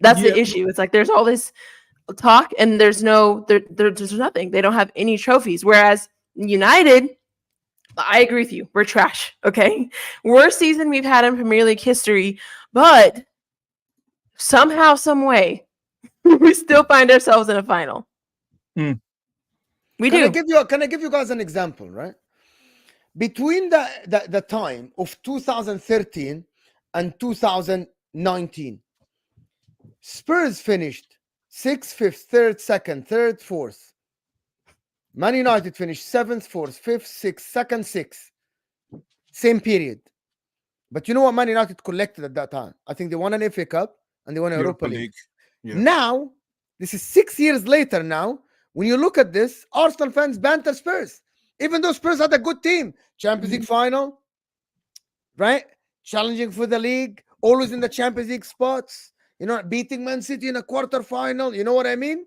B: That's
C: Yeah.
B: the issue. It's like there's all this talk and there's nothing. They don't have any trophies. Whereas United, I agree with you. We're trash. Okay. Worst season we've had in Premier League history, but somehow, some way, we still find ourselves in a final.
C: Mm.
B: We
A: Can
B: do.
A: Can I give you guys an example, right? Between the time of 2013 and 2019, Spurs finished 6th, 5th, 3rd, 2nd, 3rd, 4th. Man United finished 7th, 4th, 5th, 6th, 2nd, 6th. Same period. But you know what Man United collected at that time? I think they won an FA Cup and they won an Europa League.
C: Yeah.
A: Now, this is 6 years later now. When you look at this, Arsenal fans banter Spurs. Even though Spurs had a good team. Champions League final, right? Challenging for the league. Always in the Champions League spots. You know, beating Man City in a quarter final. You know what I mean?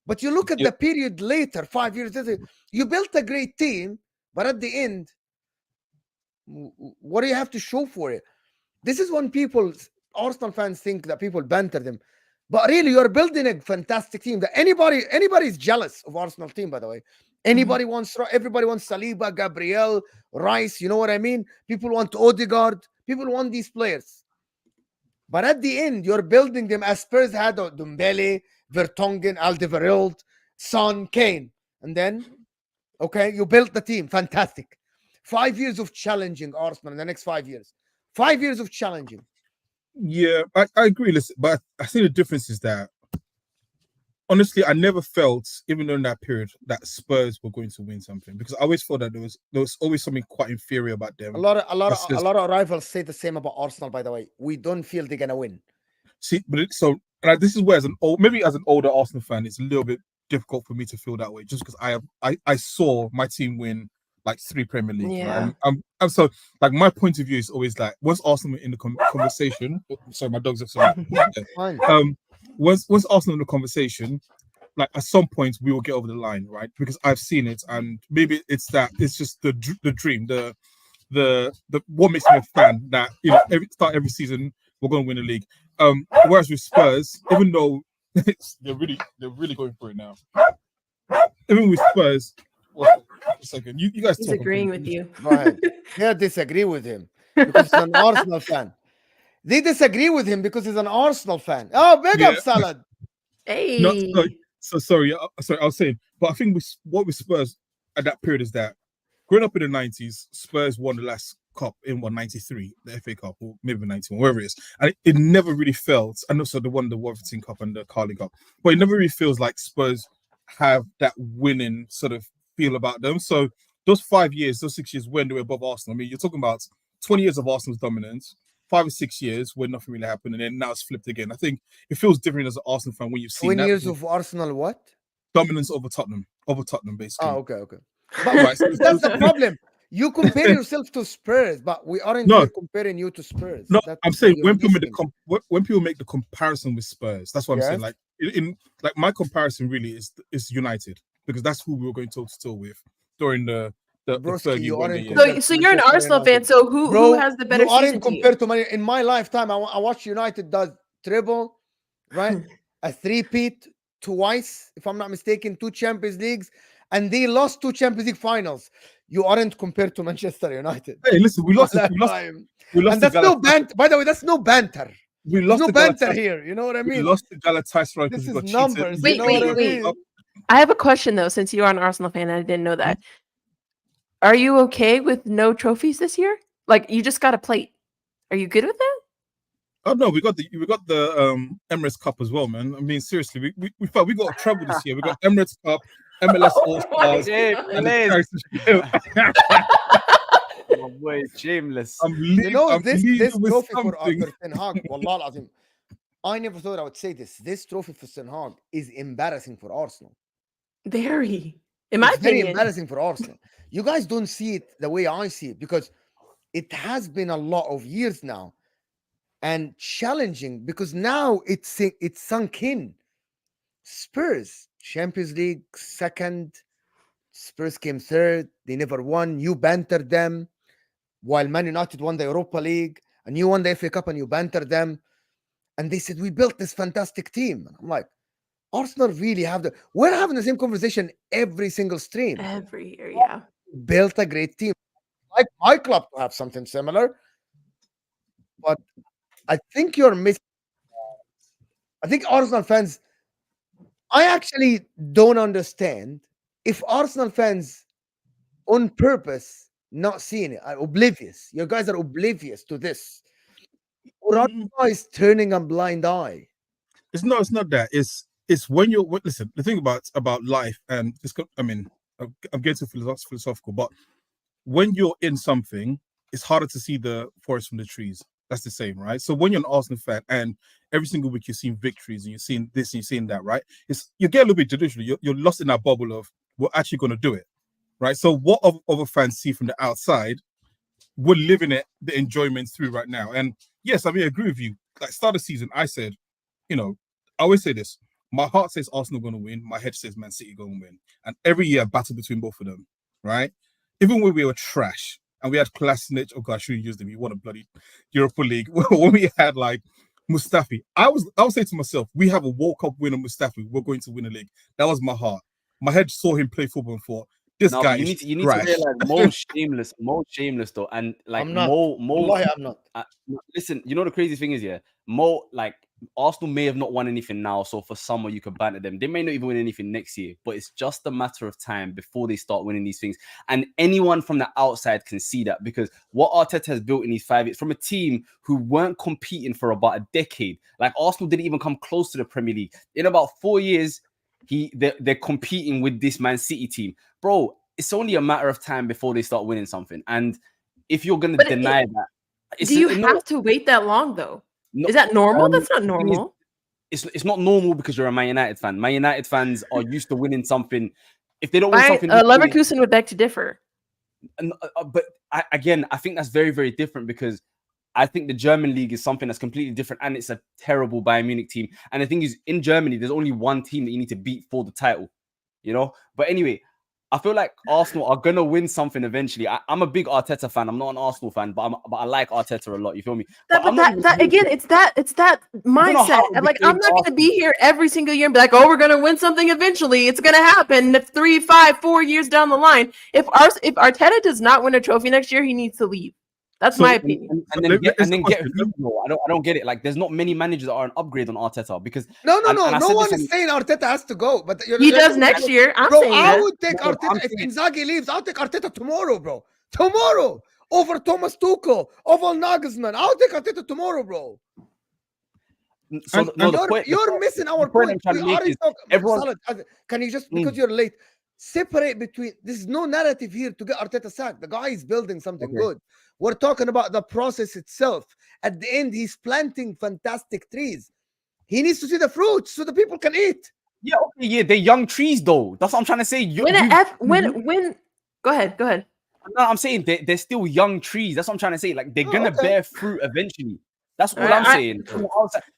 A: But you look at the period later, 5 years later, you built a great team, but at the end, what do you have to show for it? This is when Arsenal fans think that people banter them. But really, you're building a fantastic team that anybody's jealous of Arsenal team, by the way. Everybody wants Saliba, Gabriel, Rice, you know what I mean? People want Odegaard. People want these players. But at the end, you're building them as Spurs had Dembele, Vertonghen, Alderweireld, Son, Kane. And then, okay, you built the team. Fantastic. 5 years of challenging Arsenal in the next 5 years. 5 years of challenging.
C: Yeah, I agree. Listen, but I think the difference is that, honestly, I never felt, even during that period, that Spurs were going to win something, because I always thought that there was always something quite inferior about them.
A: A lot of rivals say the same about Arsenal. By the way, we don't feel they're gonna win.
C: See, but this is where, as an older Arsenal fan, it's a little bit difficult for me to feel that way, just because I saw my team win like 3 Premier League.
B: Yeah.
C: Right? I'm so, like, my point of view is always like, once Arsenal in the conversation, sorry, my dogs are sorry. Once Arsenal in the conversation, like, at some point we will get over the line, right? Because I've seen it, and maybe it's just the dream, the what makes me a fan, that, you know, every season we're going to win the league. Whereas with Spurs, even though they're really going for it now, even with Spurs. Well, a second, you guys.
B: He's agreeing with you.
A: Right? They disagree with him because he's an Arsenal fan. They disagree with him because he's an Arsenal fan. Oh, big up, Salad.
B: Hey.
C: No, sorry. I was saying, but I think what with Spurs at that period is that, growing up in the 90s, Spurs won the last cup in 93, the FA Cup, or maybe 91, wherever it is. And it never really felt, and also they won the Worthington Cup and the Carling Cup, but it never really feels like Spurs have that winning sort of feel about them. So those 5 years, those 6 years when they were above Arsenal, I mean, you're talking about 20 years of Arsenal's dominance, 5 or 6 years where nothing really happened, and then now it's flipped again. I think it feels different as an Arsenal fan when you've seen
A: 20 years of Arsenal what?
C: Dominance over Tottenham, basically.
A: Oh, okay. But that's the problem. You compare yourself to Spurs, but we aren't comparing you to Spurs.
C: No, I'm saying when people make the comparison with Spurs, that's what I'm saying. Like, in my comparison really is United, because that's who we were going toe to toe with during the third year.
B: So you're an Arsenal fan. So who has the better
A: you
B: season?
A: Aren't compared to in my lifetime. I watched United does treble, right? A 3-peat twice, if I'm not mistaken, 2 Champions Leagues, and they lost 2 Champions League finals. You aren't compared to Manchester United.
C: Hey, listen, we lost
A: and that's no banter. By the way, that's no banter.
C: We lost
A: no banter here. You know what I mean?
C: We lost the Galatasaray.
A: This is numbers.
B: Wait. I have a question though, since you are an Arsenal fan, and I didn't know that. Are you okay with no trophies this year? Like, you just got a plate. Are you good with that?
C: Oh no, we got the Emirates Cup as well, man. I mean, seriously, we got a treble this year. We got Emirates Cup, MLS All Stars,
D: My boy is shameless.
A: You know, this trophy for Arthur Ten Hag, Wallah Azim, I never thought I would say this. This trophy for Ten Hag is embarrassing for Arsenal.
B: Very. In my opinion.
A: Very embarrassing for Arsenal. You guys don't see it the way I see it, because it has been a lot of years now. and challenging, because now it's sunk in. Spurs, Champions League second, Spurs came third. They never won. You bantered them, while Man United won the Europa League, and you won the FA Cup, and you bantered them. And they said, we built this fantastic team. And I'm like, Arsenal really have we're having the same conversation every single stream.
B: Every year, yeah.
A: Built a great team. Like my club to have something similar. But I think you're missing. I think Arsenal fans, I actually don't understand if Arsenal fans on purpose not seeing it, are oblivious. You guys are oblivious to this. Or are you guys turning a blind eye?
C: It's not that. It's when you're listen. The thing about life, and this, I mean, I'm getting philosophical, but when you're in something, it's harder to see the forest from the trees. That's the same, right? So when you're an Arsenal fan and every single week you're seeing victories and you're seeing this and you're seeing that, right? You get a little bit delusional. You're lost in that bubble of we're actually going to do it, right? So what other fans see from the outside, we're living it, the enjoyment through right now. And yes, I mean, I agree with you. Like start of the season, I said, I always say this. My heart says Arsenal going to win. My head says Man City going to win. And every year, a battle between both of them, right? Even when we were trash and we had Kolasinac, oh gosh, I shouldn't use them. He won a bloody Europa League. When we had like Mustafi, I was saying to myself, we have a World Cup winner, Mustafi. We're going to win a league. That was my heart. My head saw him play football and thought, this guy is
D: you need
C: trash.
D: to realize Mo shameless though, and like
A: I'm not.
D: Mo.
A: Wallahi, I'm not.
D: Listen, you know the crazy thing is, yeah, Mo, like Arsenal may have not won anything now, so for summer you could banter them. They may not even win anything next year, but it's just a matter of time before they start winning these things. And anyone from the outside can see that, because what Arteta has built in these 5 years from a team who weren't competing for about a decade, like Arsenal didn't even come close to the Premier League. In about 4 years, they're competing with this Man City team, bro. It's only a matter of time before they start winning something. And if you're going to deny that,
B: do you have to wait that long though? No, is that normal? That's not normal.
D: It's not normal because you're a Man United fan. Man United fans are used to winning something. If they don't win something,
B: Leverkusen would beg to differ.
D: But I think that's very, very different, because I think the German league is something that's completely different, and it's a terrible Bayern Munich team. And the thing is, in Germany, there's only one team that you need to beat for the title, But anyway, I feel like Arsenal are gonna win something eventually. I'm a big Arteta fan. I'm not an Arsenal fan, but I like Arteta a lot. You feel me?
B: It's that mindset. Like, I'm not gonna be here every single year and be like, oh, we're gonna win something eventually. It's gonna happen 3, 5, 4 years down the line. If Arteta does not win a trophy next year, he needs to leave. That's my opinion.
D: And then get I don't get it. Like, there's not many managers that are an upgrade on Arteta, because
A: no one is saying Arteta has to go, but
B: he does next year.
A: I would take Arteta if Inzaghi leaves. I'll take Arteta tomorrow, bro. Tomorrow over Thomas Tuchel, over Nagelsmann. I'll take Arteta tomorrow, bro. So you're missing our point. We already talked. Can you just, because you're late, separate between? There's no narrative here to get Arteta sacked. The guy is building something good. We're talking about the process itself. At the end, he's planting fantastic trees. He needs to see the fruits so the people can eat.
D: Yeah, okay, yeah, they're young trees, though. That's what I'm trying to say.
B: When go ahead.
D: No, I'm saying they're still young trees. That's what I'm trying to say. Like, they're gonna bear fruit eventually. That's all I'm saying.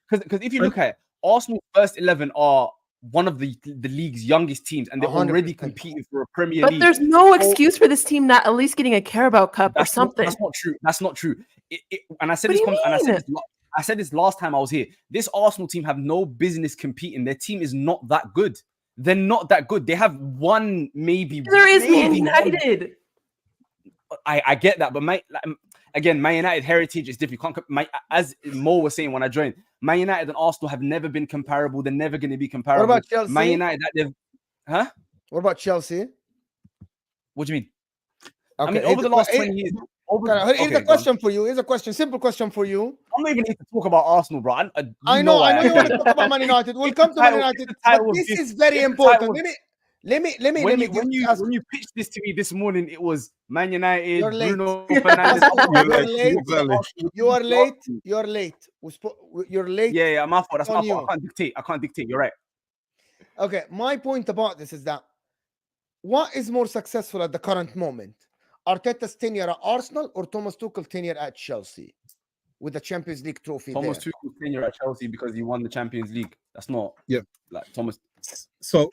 D: Because if you look at it, Arsenal's first 11 are one of the league's youngest teams, and they're 100%. Already competing for a Premier League.
B: But there's no excuse for this team not at least getting a Carabao Cup or something.
D: That's not true. And I said this. I said this last time I was here. This Arsenal team have no business competing. Their team is not that good. They're not that good. They have one, maybe.
B: There is Man United.
D: I get that, but Man United heritage is different. As Mo was saying when I joined, Man United and Arsenal have never been comparable. They're never going to be comparable.
A: What about Chelsea?
D: Man United,
A: What about Chelsea?
D: What do you mean?
A: Okay.
D: I mean, over the last 20 years.
A: Here's a question for you. Here's a question. Simple question for you.
D: I'm not even here to talk about Arsenal, bro.
A: I know you want to talk about Man United. We'll come to Man United. But this is very important. Let me.
D: When you pitched this to me this morning, it was Man United, Bruno Fernandes.
A: You're late. You're late.
D: Yeah, my fault. That's my fault. I can't dictate. You're right.
A: Okay, my point about this is that what is more successful at the current moment? Arteta's tenure at Arsenal or Thomas Tuchel's tenure at Chelsea? with the Champions League trophy
D: Thomas
A: there.
D: Tuchel's tenure at Chelsea because he won the Champions League. That's not like Thomas.
C: So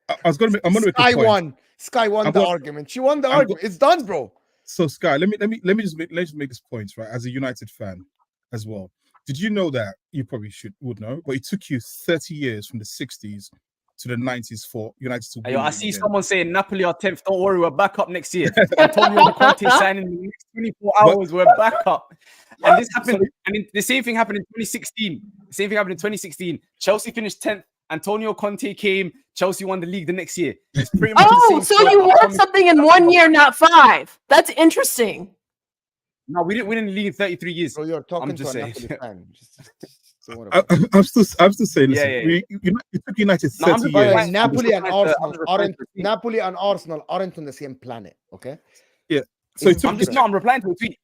C: I was I'm gonna make a point.
A: Sky won the argument. She won the argument. It's done, bro.
C: So Sky, let's just make this point, right? As a United fan as well. Did you know that you probably would know, but it took you 30 years from the 60s to the 90s for United to win?
D: I see someone saying Napoli are 10th. Don't worry, we're back up next year. Antonio Conte signing in the next 24 hours. We're back up. And this happened. And the same thing happened in 2016. Chelsea finished 10th. Antonio Conte came. Chelsea won the league the next year. It's pretty much the same.
B: So you won something in 1 year, not 5. That's interesting.
D: No, we didn't win in the league in 33 years.
A: So you're talking
D: I'm just
A: to a
D: saying.
A: Napoli fan.
C: I'm still saying, listen, it took United 30 years.
A: Napoli and Arsenal aren't on the same planet, okay?
C: Yeah. So
D: I'm replying to a tweet.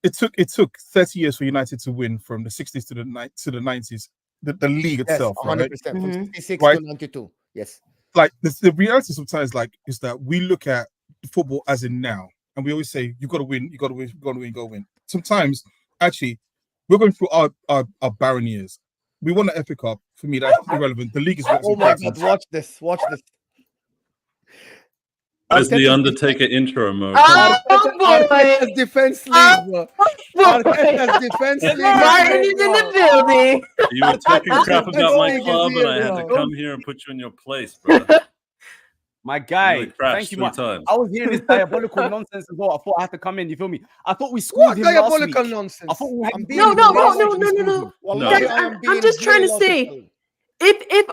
C: It took 30 years for United to win from the 60s to the 90s, the league itself,
A: 100%,
C: right?
A: from 66 to 92. Yes.
C: Like the reality sometimes is that we look at football as in now, and we always say you got to win. Sometimes actually we're going through our barren years. We won the FA Cup. For me, that's irrelevant. The league is what's important.
A: God, watch this.
E: Where's the Undertaker intro mode?
A: Arteta's defense league, bro. Arteta's defense league.
B: Martin is in the building.
E: You were talking crap about my club, and I had to come here and put you in your place, bro.
D: My guy,
E: Really
D: thank you.
E: times.
D: I was hearing this diabolical nonsense as well. I thought I had to come in. You feel me? I thought we schooled him last week.
A: Nonsense?
D: I thought we had
B: No. Guys, I'm just trying to say, if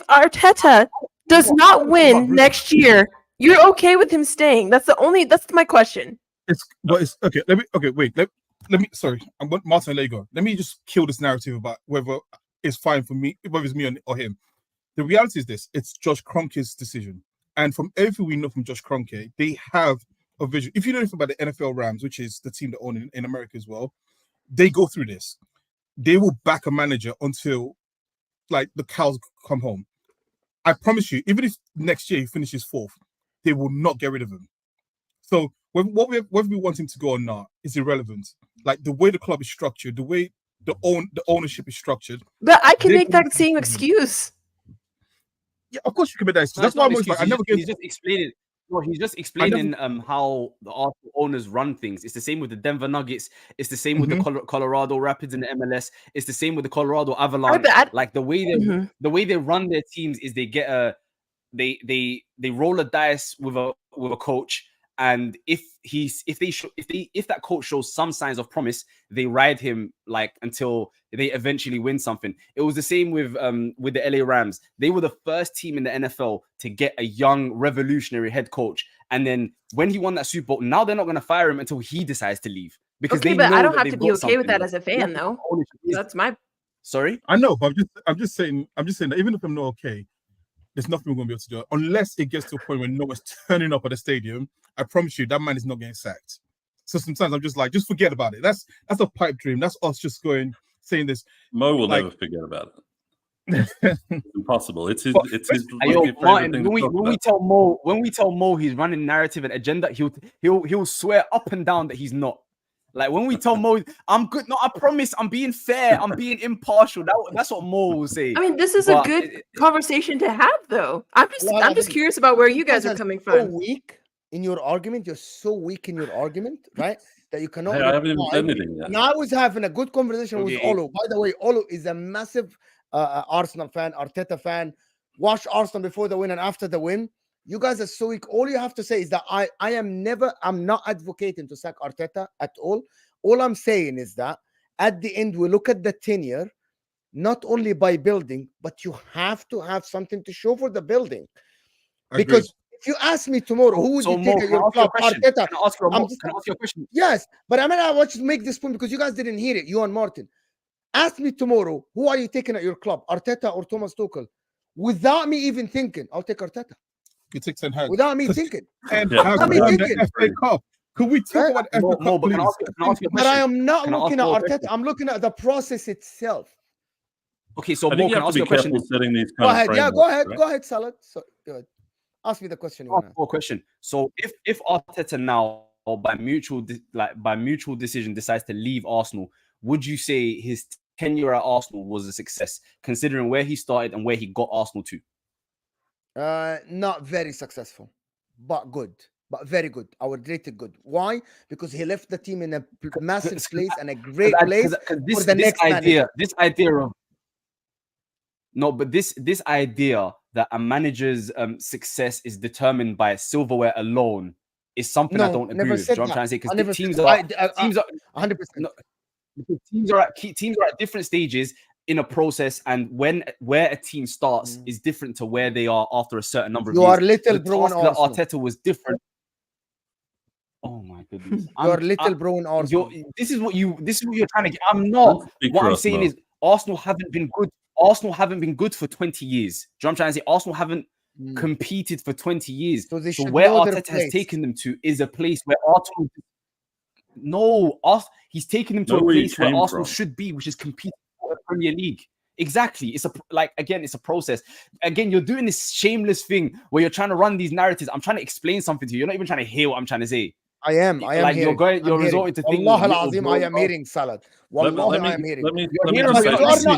B: Arteta does not win next year, you're okay with him staying. That's my question.
C: It's okay. Wait. Let me. Sorry, Martin. Let you go. Let me just kill this narrative about whether it's fine for me, whether it's me or him. The reality is this: it's Josh Kroenke's decision. And from everything we know from Josh Kroenke, they have a vision. If you know anything about the NFL Rams, which is the team that own in America as well, they go through this. They will back a manager until like the cows come home. I promise you, even if next year he finishes 4th, they will not get rid of him. So whether we want him to go or not is irrelevant. Like the way the club is structured, the way the ownership is structured.
B: But I can make that same excuse.
C: Yeah, of course you can make that excuse. That's why I'm always like,
D: he's just explaining. No, he's just explaining how the Arsenal owners run things. It's the same with the Denver Nuggets. It's the same with the Colorado Rapids in the MLS. It's the same with the Colorado Avalanche. Like the way they run their teams is they get they roll a dice with a coach, and if that coach shows some signs of promise, they ride him like until they eventually win something. It was the same with the LA Rams. They were the first team in the NFL to get a young revolutionary head coach, and then when he won that Super Bowl, now they're not going to fire him until he decides to leave because they know
B: I don't
D: that
B: have to be okay with that as a fan, though. That's my.
D: Sorry,
C: I know, but I'm just saying that even if I'm not okay, there's nothing we're going to be able to do unless it gets to a point where no one's turning up at the stadium. I promise you, that man is not getting sacked. So sometimes I'm just like, just forget about it. That's a pipe dream. That's us just saying this.
E: Mo will never forget about it. It's impossible. It's his.
D: Martin, when we tell Mo he's running narrative and agenda, he'll swear up and down that he's not. Like when we tell Mo, I'm good. No, I promise, I'm being fair. I'm being impartial. That's what Mo will say.
B: I mean, this is a good conversation to have, though. I'm just curious about where you guys are coming from.
A: So weak in your argument. You're so weak in your argument, right? That you cannot.
E: I haven't even said anything yet.
A: And I was having a good conversation with Olo. By the way, Olo is a massive Arsenal fan, Arteta fan. Watch Arsenal before the win and after the win. You guys are so weak. All you have to say is that I'm not advocating to sack Arteta at all. All I'm saying is that at the end, we look at the tenure, not only by building, but you have to have something to show for the building. Because if you ask me tomorrow, who would you take at your club? Arteta.
D: Can I ask you a question?
A: Yes, but I want you to make this point because you guys didn't hear it, you and Martin. Ask me tomorrow, who are you taking at your club? Arteta or Thomas Tuchel? Without me even thinking, I'll take Arteta.
C: You take Ten Hag.
A: Without me thinking.
C: And the FA Cup. Could we talk about FA Cup, please?
A: But I am not looking at Arteta. I'm looking at the process itself.
D: Okay, so
E: I think
D: Mo, can I ask you a question?
E: Setting these
A: go ahead. Yeah, go ahead.
E: Right?
A: Go ahead, Salah. So, go ahead. Ask me the question you want.
D: A question. So if Arteta now, or by mutual decision, decides to leave Arsenal, would you say his tenure at Arsenal was a success, considering where he started and where he got Arsenal to?
A: Not very successful, but good. But very good. I would rate it good. Why? Because he left the team in a massive place and a great place for the next manager.
D: This idea of no, but this idea that a manager's success is determined by silverware alone is something I don't agree with. Do you know what I'm trying to say? Because teams are
A: 100%.
D: Teams are at different stages in a process, and where a team starts is different to where they are after a certain number of years.
A: You are little
D: the
A: bro in
D: task that
A: Arsenal.
D: Arteta was different. Oh my goodness!
A: You are little bro in Arsenal.
D: This is what you're trying to get. I'm not. What I'm saying is Arsenal haven't been good. Arsenal haven't been good for 20 years. Do you know what I'm trying to say? Arsenal haven't competed for 20 years. So where Arteta has taken them to is a place where Arsenal. He's taken them to a place where Arsenal should be, which is competing for the Premier League. Exactly. It's a process. Again, you're doing this shameless thing where you're trying to run these narratives. I'm trying to explain something to you. You're not even trying to hear what I'm trying to say.
A: I am
D: like
A: hearing.
D: You're resorting to things.
A: Wallah al-Azim, I am hearing, Salah. Wallahi, I am hearing.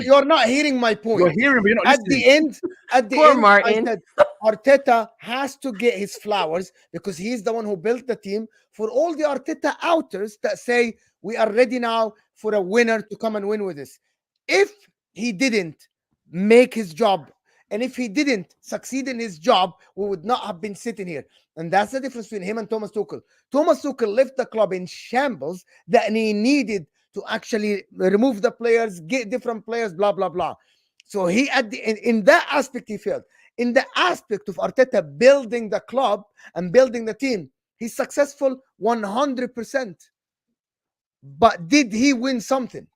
A: You're not hearing my point.
D: You're hearing, but you're not
A: listening. At the end,
B: Martin.
A: I said Arteta has to get his flowers because he's the one who built the team. For all the Arteta outers that say we are ready now for a winner to come and win with us. If he didn't make his job, and if he didn't succeed in his job, we would not have been sitting here. And that's the difference between him and Thomas Tuchel. Thomas Tuchel left the club in shambles that he needed to actually remove the players, get different players, blah, blah, blah. So he, in that aspect, he failed. In the aspect of Arteta building the club and building the team, he's successful 100%. But did he win something?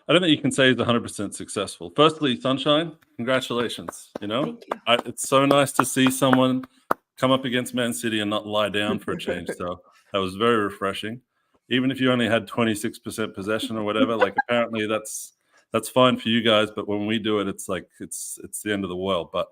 E: I don't think you can say he's 100% successful. Firstly, Sunshine, congratulations. You know, it's so nice to see someone come up against Man City and not lie down for a change. So that was very refreshing. Even if you only had 26% possession or whatever, like apparently that's fine for you guys. But when we do it, it's like it's the end of the world. But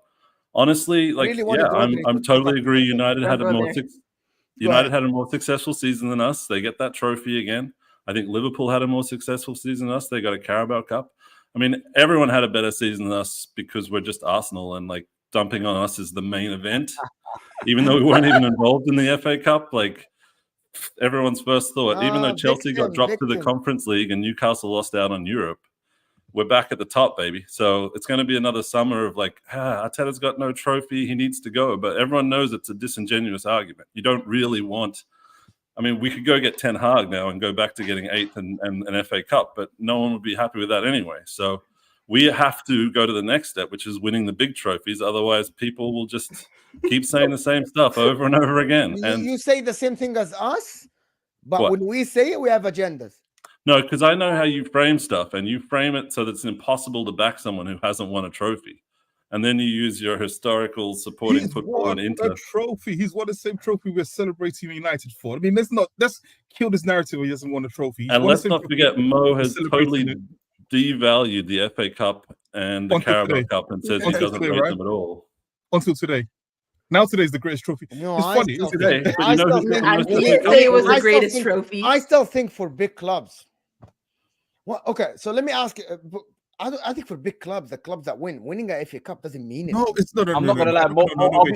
E: honestly, like I'm totally agree. United had a more successful season than us. They get that trophy again. I think Liverpool had a more successful season than us. They got a Carabao Cup. I mean, everyone had a better season than us because we're just Arsenal, and like dumping on us is the main event. Even though we weren't even involved in the FA Cup, like everyone's first thought, even though Chelsea got dropped to the Conference League and Newcastle lost out on Europe, we're back at the top, baby. So it's going to be another summer of like, Arteta's got no trophy, he needs to go. But everyone knows it's a disingenuous argument. You don't really want... I mean, we could go get Ten Hag now and go back to getting 8th and an FA Cup, but no one would be happy with that anyway. So we have to go to the next step, which is winning the big trophies. Otherwise, people will just keep saying the same stuff over and over again. And
A: you say the same thing as us, but when we say it, we have agendas.
E: No, because I know how you frame stuff, and you frame it so that it's impossible to back someone who hasn't won a trophy. And then you use your historical supporting football and Inter.
C: A trophy. He's won the same trophy we're celebrating United for. I mean, let's kill this narrative. He hasn't won a trophy.
E: And let's not forget, Mo has totally devalued the FA Cup and the Carabao Cup and says he doesn't rate them at all.
C: Until today. Now today's the greatest trophy.
A: No,
C: it's funny, isn't it?
B: I didn't say it was the greatest trophy.
A: I still think for big clubs. Well, okay, so let me ask you. I think for big clubs, the clubs that winning a FA Cup doesn't mean anything.
C: No, it's not.
D: I'm not gonna lie.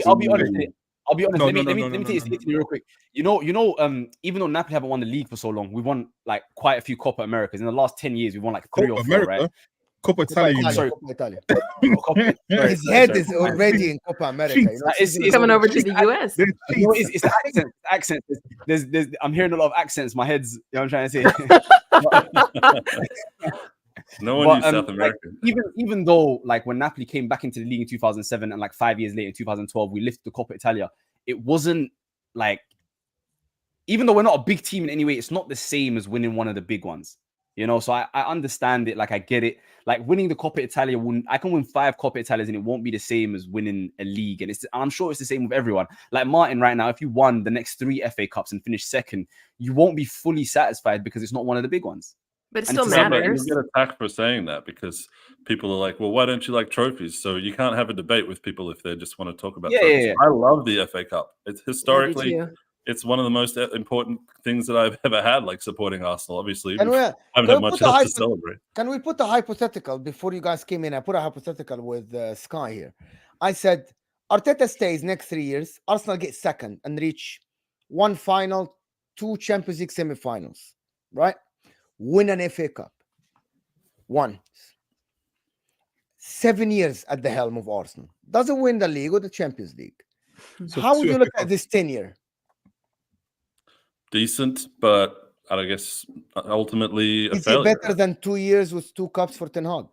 D: I'll be honest. Let me take it real quick. You know, even though Napoli haven't won the league for so long, we've won like quite a few Coppa Americas. In the last 10 years, we've won like 3 or 4, right?
C: Coppa Italia.
A: Sorry, Coppa Italia. His head is already in Coppa America. You know,
B: it's coming over to the US.
D: It's the accent. There's I'm hearing a lot of accents. My head's, you know what I'm trying to say.
E: No one knew South America.
D: Like, even though, like, when Napoli came back into the league in 2007 and like 5 years later in 2012, we lifted the Coppa Italia. It wasn't like, even though we're not a big team in any way, it's not the same as winning one of the big ones. You know, so I understand it. Like, I get it. Like, winning the Coppa Italia, I can win 5 Coppa Italias and it won't be the same as winning a league. And I'm sure it's the same with everyone. Like Martin right now, if you won the next 3 FA Cups and finished second, you won't be fully satisfied because it's not one of the big ones.
B: But it still matters.
E: You get attacked for saying that because people are like, well, why don't you like trophies? So you can't have a debate with people if they just want to talk about trophies. I love the FA Cup. It's historically it's one of the most important things that I've ever had, like supporting Arsenal. Obviously,
A: Can we,
E: I haven't
A: can
E: had
A: we
E: much
A: put a
E: else to
A: hypo-
E: celebrate.
A: Can we put a hypothetical before you guys came in? I put a hypothetical with Sky here. I said Arteta stays next 3 years. Arsenal get second and reach one final, 2 Champions League semi-finals, right? Win an FA Cup. 1. 7 years at the helm of Arsenal. Doesn't win the league or the Champions League.
C: So
A: How would
C: 2
A: you
C: FA
A: look at
C: Cups.
A: this tenure?
E: Decent, but I guess ultimately a
A: Is it
E: failure.
A: better than 2 years with 2 cups for Ten Hag?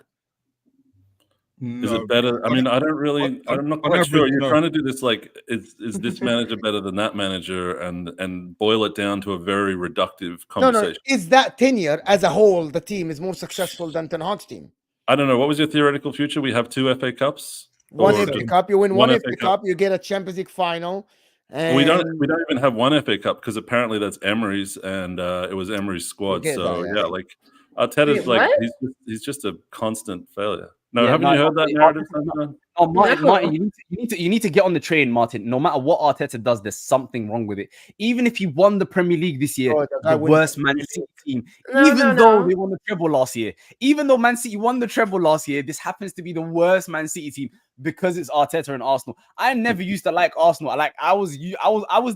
E: Is
C: No,
E: it better? I mean, I don't really. I'm not
C: on
E: quite sure.
C: average,
E: You're
C: no.
E: trying to do this like, is this manager better than that manager, and boil it down to a very reductive
A: No, no.
E: conversation.
A: Is that tenure as a whole, the team is more successful than Ten Hag's team?
E: I don't know. What was your theoretical future? We have 2 FA Cups.
A: One
E: Or
A: FA
E: just
A: Cup, you win
E: one
A: one
E: FA
A: FA Cup, you get a Champions League final. And
E: We don't even have one FA Cup because apparently that's Emery's, and it was Emery's squad.
A: get
E: So
A: that, yeah.
E: like Arteta's
B: Wait,
E: like
B: what?
E: he's just a constant failure. No,
D: Yeah,
E: haven't
D: no,
E: you heard that
D: no,
E: narrative?
D: Arteta's not-
E: Sunshine?
D: Oh, Martin,
B: No.
D: Martin, you need to get on the train, Martin. No matter what Arteta does, there's something wrong with it. Even if he won the Premier League this year,
A: Oh, the guy
D: the
A: wins
D: worst
A: the
D: Man
A: Premier
D: City
A: League.
D: team,
B: No,
D: even
B: no,
D: though
B: no.
D: they won the treble last year, even though Man City won the treble last year, this happens to be the worst Man City team because it's Arteta and Arsenal. I never used to like Arsenal. I was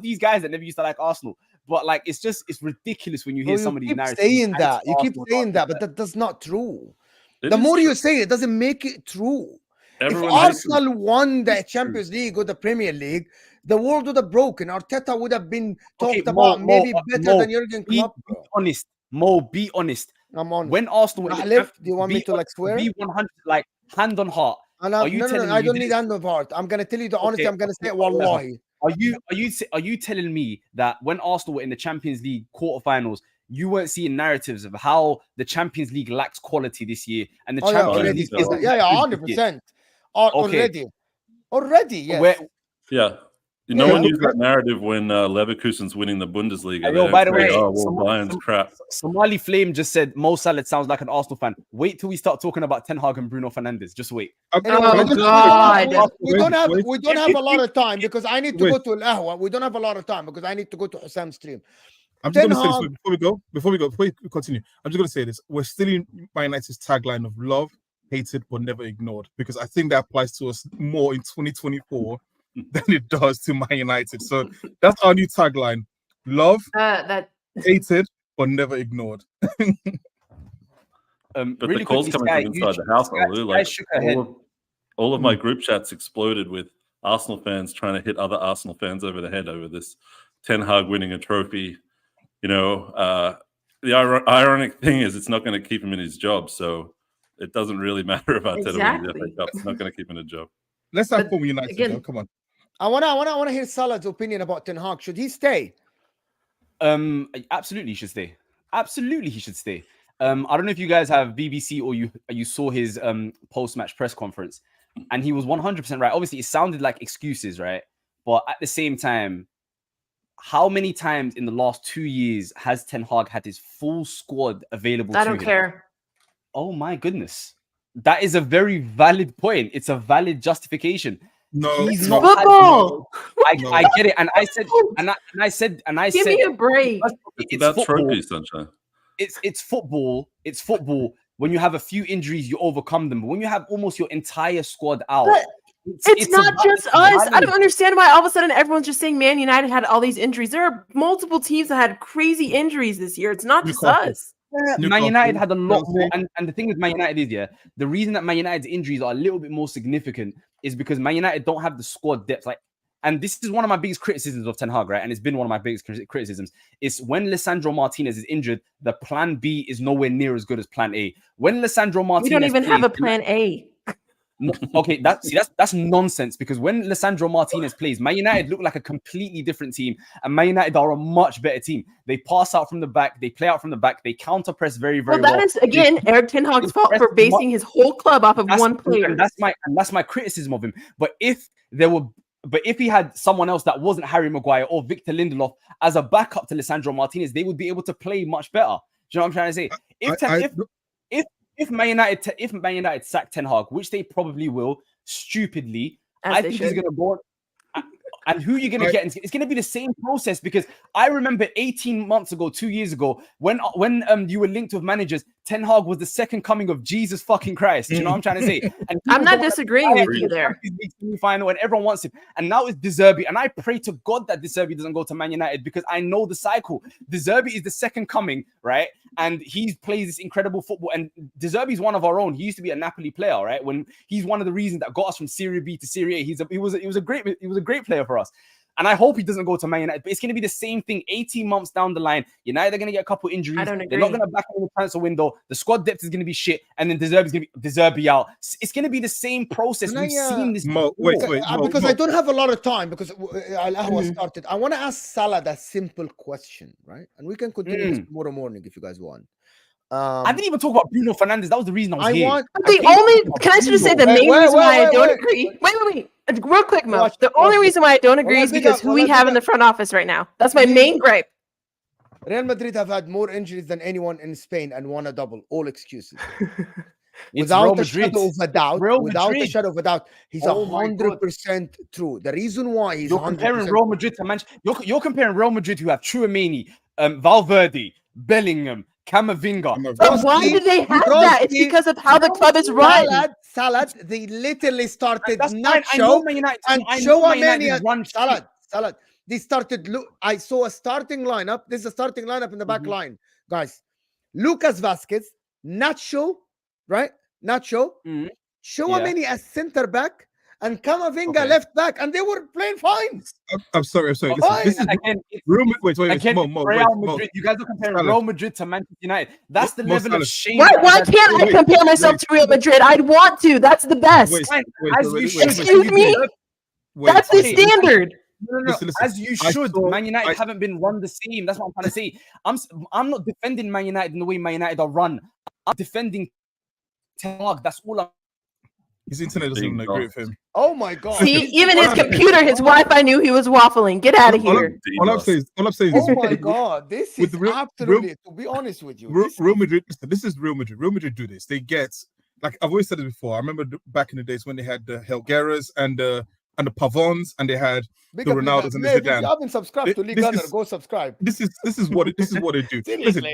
D: these guys that never used to like Arsenal. But like, it's ridiculous when you hear
A: Bro,
D: some of these
A: keep
D: narratives.
A: saying that. You keep
D: Anti-Arsenal
A: saying that,
D: Arteta.
A: but that does not true.
E: It
A: The
E: is
A: more
E: true.
A: you say it, doesn't make it true.
E: Everyone
A: If
E: hates him.
A: Arsenal won the
E: It's true.
A: Champions League or the Premier League, the world would have broken. Arteta would have been talked
D: Okay,
A: about
D: Mo,
A: maybe
D: Mo,
A: better
D: Mo,
A: than Jurgen
D: be
A: Klopp. Bro.
D: honest. Mo, be honest.
A: I'm on.
D: When Arsenal were in the
A: Ahlif,
D: champ-
A: do you want me
D: be
A: to like swear?
D: Be 100, like hand on heart.
A: And
D: Are you
A: no,
D: telling me
A: I
D: you
A: don't
D: didn't-
A: need hand of heart. I'm gonna tell you the honesty.
D: Okay,
A: I'm gonna say it,
D: whatever.
A: wallahi.
D: Are you telling me that when Arsenal were in the Champions League quarterfinals, you weren't seeing narratives of how the Champions League lacks quality this year and the
A: Oh yeah,
D: Champions
A: already.
D: League
A: said
D: isn't
A: that. Yeah,
D: that good this year?
A: 100%. Already,
D: Okay.
A: already, yes.
D: Where,
E: Yeah. No
A: Yeah.
E: one used that narrative when Leverkusen's winning the Bundesliga.
D: Yo,
E: They
D: by the
E: don't say,
D: way,
E: oh, well, Bayern's crap.
D: Somali Flame just said Mo Salah sounds like an Arsenal fan. Wait till we start talking about Ten Hag and Bruno Fernandes. Just wait.
A: Anyway,
B: Oh,
A: we don't-
B: God.
A: we don't have
C: Wait,
A: we don't have a lot of time because I need to
C: wait.
A: go to Al Ahwa. We don't have a lot of time because I need to go to Husam's stream.
C: I'm just
A: Ten
C: going to say this
A: Hag-
C: before we continue. I'm just going to say this. We're still in Man United's tagline of love, hated, but never ignored, because I think that applies to us more in 2024 than it does to Man United. So that's our new tagline: love,
B: That
C: hated, but never ignored.
E: But
D: really
E: the calls
D: quickly,
E: coming from
D: Sky,
E: inside the house,
D: Sky
E: like
D: shook her head.
E: all of my group chats exploded with Arsenal fans trying to hit other Arsenal fans over the head over this Ten Hag winning a trophy. You know, the ironic thing is it's not going to keep him in his job, so it doesn't really matter about Arteta winning the FA
B: Exactly.
E: Cup. It's not going to keep him in a job.
C: Let's have
B: But
C: fun with United.
B: again-
C: Though. Come on.
A: I wanna hear Salah's opinion about Ten Hag. Should he stay?
D: Absolutely, he should stay. Absolutely, he should stay. I don't know if you guys have BBC or you saw his post-match press conference, and he was 100% right. Obviously, it sounded like excuses, right? But at the same time, how many times in the last 2 years has Ten Hag had his full squad available
B: I
D: to
B: don't
D: him?
B: care.
D: Oh my goodness. That is a very valid point. It's a valid justification.
C: No,
D: He's
C: it's
D: not
C: not.
D: had-
B: Football.
D: I get it. And I said,
B: Give me a break.
E: It's about
D: football.
E: trophies, Sunshine.
D: It's football. It's football. When you have a few injuries, you overcome them. But when you have almost your entire squad out,
B: But it's not just us. I
D: valid.
B: don't understand why all of a sudden everyone's just saying Man United had all these injuries. There are multiple teams that had crazy injuries this year. It's not just
C: Newcastle.
B: us.
D: Man United had a lot
C: Chelsea.
D: more, and the thing with Man United is, yeah, the reason that Man United's injuries are a little bit more significant is because Man United don't have the squad depth. Like, and this is one of my biggest criticisms of Ten Hag, right? And it's been one of my biggest criticisms. Is when Lisandro Martinez is injured, the plan B is nowhere near as good as plan A. When Lisandro Martinez,
B: We don't even have a
D: plays-
B: plan A.
D: No, okay, that's nonsense, because when Lisandro Martinez plays, Man United look like a completely different team, and Man United are a much better team. They pass out from the back, they play out from the back, they counter press very, very
B: Well, that
D: well.
B: is again Eric Ten Hag's fault for
D: press
B: basing his whole club off of
D: That's-
B: one player.
D: and that's my criticism of him. But if he had someone else that wasn't Harry Maguire or Victor Lindelof as a backup to Lisandro Martinez, they would be able to play much better. Do you know what I'm trying to say? If Man United sack Ten Hag, which they probably will, stupidly,
B: As
D: I
B: they
D: think he's
B: should.
D: going to go. and who you're going to get. And it's going to be the same process, because I remember 18 months ago, 2 years ago, when you were linked with managers, Ten Hag was the second coming of Jesus fucking Christ. You know what I'm trying to say? And
B: I'm not disagreeing with you there.
D: Final, and everyone wants him. And now it's De Zerbi. And I pray to God that De Zerbi doesn't go to Man United, because I know the cycle. De Zerbi is the second coming, right? And he plays this incredible football. And De Zerbi is one of our own. He used to be a Napoli player, right? When he's one of the reasons that got us from Serie B to Serie A. He was a great player for us. And I hope he doesn't go to Man United. But it's going to be the same thing 18 months down the line. United are going to get a couple injuries.
B: I don't agree.
D: They're not going to back in the transfer window. The squad depth is going to be shit. And then De Zerbi is going to be De Zerbi out. It's going to be the same process. We've seen this.
A: Because I don't have a lot of time, because Al-Ahwa started. I want to ask Salah that simple question, right? And we can continue this tomorrow morning if you guys want.
D: I didn't even talk about Bruno Fernandes. That was the reason I was here.
B: Can I just say the main reason why I don't agree? Wait. Real quick, Mo. The only reason why I don't agree is because who we have in the front office right now. That's my main gripe.
A: Real Madrid have had more injuries than anyone in Spain and won a double. All excuses. Without a shadow of a doubt, he's 100% true. The reason why he's
D: comparing Real Madrid to Manchester. You're comparing Real Madrid, who have Tchouaméni, Valverde, Bellingham, Camavinga.
B: But why do they have that? It's because of how the club is run.
A: Salad. They literally started
D: Nacho
A: and Tchouaméni. Salad. They started. I saw a starting lineup. This is a starting lineup in the back line, guys. Lucas Vazquez, Nacho, right? Tchouaméni as center back, and Camavinga left back, and they were playing fine.
C: I'm sorry. Listen, this is
D: again.
C: Wait.
D: Real Madrid. You guys are comparing Real Madrid to Manchester United. That's the level of shame.
B: Why can't I compare myself to Real Madrid? I'd want to. That's the best. Excuse me. That's the standard.
D: No. Listen. As you should. Man United haven't been run the same. That's what I'm trying to say. I'm not defending Man United in the way Man United are run. I'm defending Ten Hag. That's all I'm.
C: His internet doesn't agree with him.
A: Oh my God!
B: See, even his computer, his Wi-Fi knew he was waffling. Get out of here!
C: All I'm saying is,
A: oh my God, this is absolutely. To be honest with you,
C: Real Madrid. Listen, this is Real Madrid. Real Madrid do this. They get, like I've always said it before. I remember back in the days when they had the Helgueras and the Pavons, and they had the Ronaldos and the Zidane.
A: If you haven't subscribed to League Gunner, go subscribe.
C: This is what they do. Listen,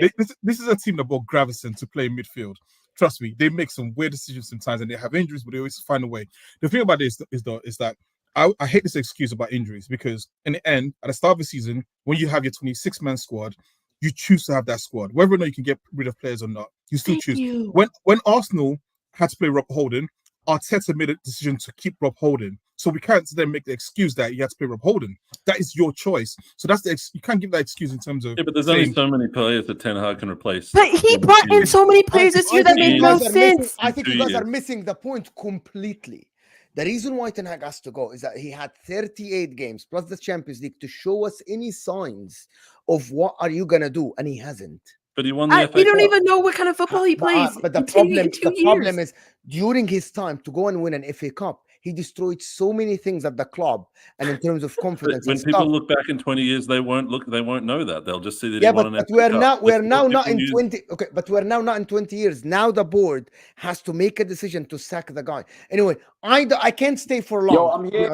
C: this is a team that bought Gravison to play midfield. Trust me, they make some weird decisions sometimes, and they have injuries, but they always find a way. The thing about this is that I hate this excuse about injuries, because in the end, at the start of the season, when you have your 26-man squad, you choose to have that squad. Whether or not you can get rid of players or not, you still choose. When Arsenal had to play Rob Holding, Arteta made a decision to keep Rob Holding. So we can't then make the excuse that you have to play Rob Holding. That is your choice. So that's you can't give that excuse in terms of.
E: Yeah, but there's only so many players that Ten Hag can replace.
B: But he brought in so many players this year that made no sense.
A: I think you guys are missing the point completely. The reason why Ten Hag has to go is that he had 38 games plus the Champions League to show us any signs of what are you gonna do, and he hasn't.
E: But he won the FA Cup.
B: We don't even know what kind of football he plays.
A: But the problem is during his time to go and win an FA Cup, he destroyed so many things at the club and in terms of confidence.
E: When people look back in 20 years, they won't know that. They'll just see that
A: he
E: won an FA Cup.
A: We're now not in 20. Okay, but we're now not in 20 years. Now the board has to make a decision to sack the guy. Anyway, I can't stay for long.
D: Yo, I'm here.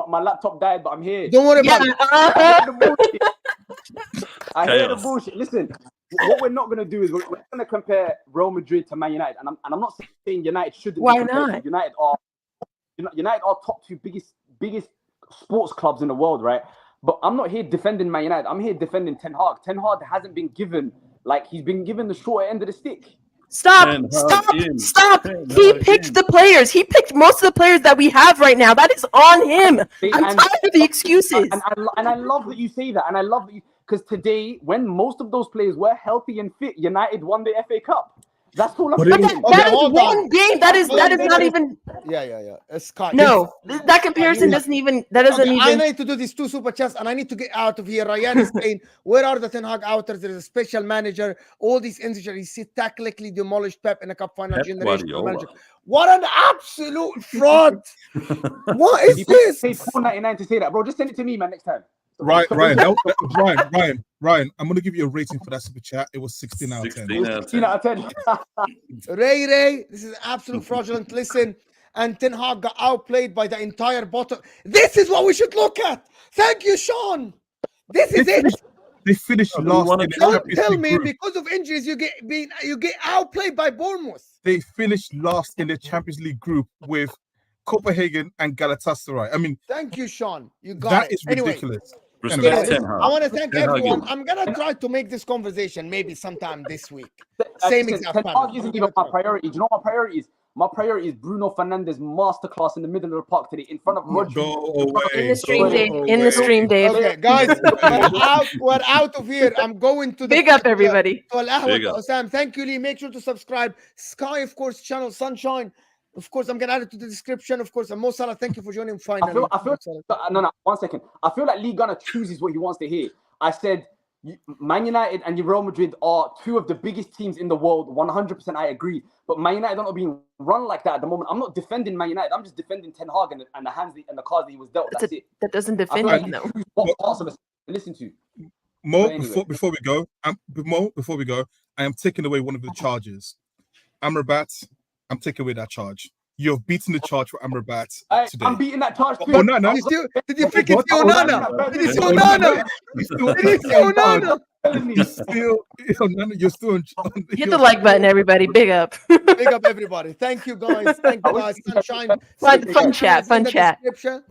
D: My laptop died, but I'm here.
A: Don't worry about it.
D: I hear the bullshit. Listen, what we're not going to do is we're going to compare Real Madrid to Man United, and I'm not saying United shouldn't.
B: Why not?
D: United are top two biggest sports clubs in the world, right? But I'm not here defending Man United. I'm here defending Ten Hag. Ten Hag hasn't been given, he's been given the shorter end of the stick.
B: Stop! He picked the players. He picked most of the players that we have right now. That is on him. I'm tired of the excuses.
D: And I love that you say that. And I love that because today, when most of those players were healthy and fit, United won the FA Cup. That's all I'm saying.
B: That is one game. That is not even.
A: Yeah.
B: No, that comparison doesn't even. That doesn't even.
A: I need to do these two super chats, and I need to get out of here. Ryan is saying, "Where are the Ten Hag outers? There is a special manager. All these injuries. He tactically demolished Pep in a cup final generation manager. What an absolute fraud! What is this?
D: Paid $4.99 to say that, bro. Just send it to me, man. Next time."
C: Ryan, I'm going to give you a rating for that super chat. It was 16 out of 10.
D: 16 out of 10.
A: Ray, this is absolute fraudulent. Listen, and Ten Hag got outplayed by the entire bottom. This is what we should look at. Thank you, Sean. This is it.
C: They finished
E: Oh,
C: last
E: wanna
C: in the
A: Don't
C: Champions
A: tell
C: League
A: me
C: group.
A: because of injuries you get outplayed by Bournemouth.
C: They finished last in the Champions League group with Copenhagen and Galatasaray. I mean,
A: Thank you, Sean. You got
C: that
A: it.
C: is
A: Anyway,
C: ridiculous.
E: Respect
A: anyways,
E: Ten Hag.
A: I want to thank
E: Ten Hag
A: everyone.
E: in.
A: I'm gonna try to make this conversation maybe sometime this week.
F: Listen,
A: Same exact
F: Ten
A: panel.
F: Hag isn't even my priority. Do you know what my priority is? My priority is Bruno Fernandes masterclass in the middle of the park today in front of Rodri.
C: Go away.
B: In the stream,
C: go
B: Dave.
C: away.
B: In the stream, Dave.
A: Okay, guys, we're out of here. I'm going to the
B: Big up, everybody.
A: to Al
E: Big
A: Ahwa
E: up.
A: Osam. Thank you, Lee. Make sure to subscribe. Sky, of course, channel Sunshine. Of course, I'm gonna add it to the description. Of course, and Mo Salah, thank you for joining finally.
F: I feel no, 1 second. I feel like Lee Gunner chooses what he wants to hear. I said Man United and Real Madrid are two of the biggest teams in the world. 100%, I agree. But Man United are not being run like that at the moment. I'm not defending Man United. I'm just defending Ten Hag and the hands and the cards that he was dealt. That's it.
B: That doesn't
F: I feel
B: defend
F: like
B: him,
F: you
B: though.
F: choose what parts of us to listen to.
C: Mo,
F: But anyway.
C: before we go, I am taking away one of the charges. Amrabat, I'm taking away that charge. You have beaten the charge for Amrabat today.
F: I'm beating that charge too.
C: Oh, no.
A: Did you freaking see
C: Oh,
A: Onana? Did you see
C: Oh,
A: Onana?
C: You're still-
A: Did you see Onana?
C: You're still
B: Hit the like button, everybody. Big up.
A: Big up, everybody. Thank you, guys. Thank you, guys. Sunshine.
B: Fun chat.
A: In the description.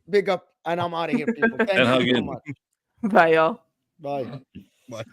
A: Big up, and I'm out of here, people. Thank
E: And hug
A: you so
E: in.
A: much.
B: Bye, y'all.
A: Bye.
C: Bye.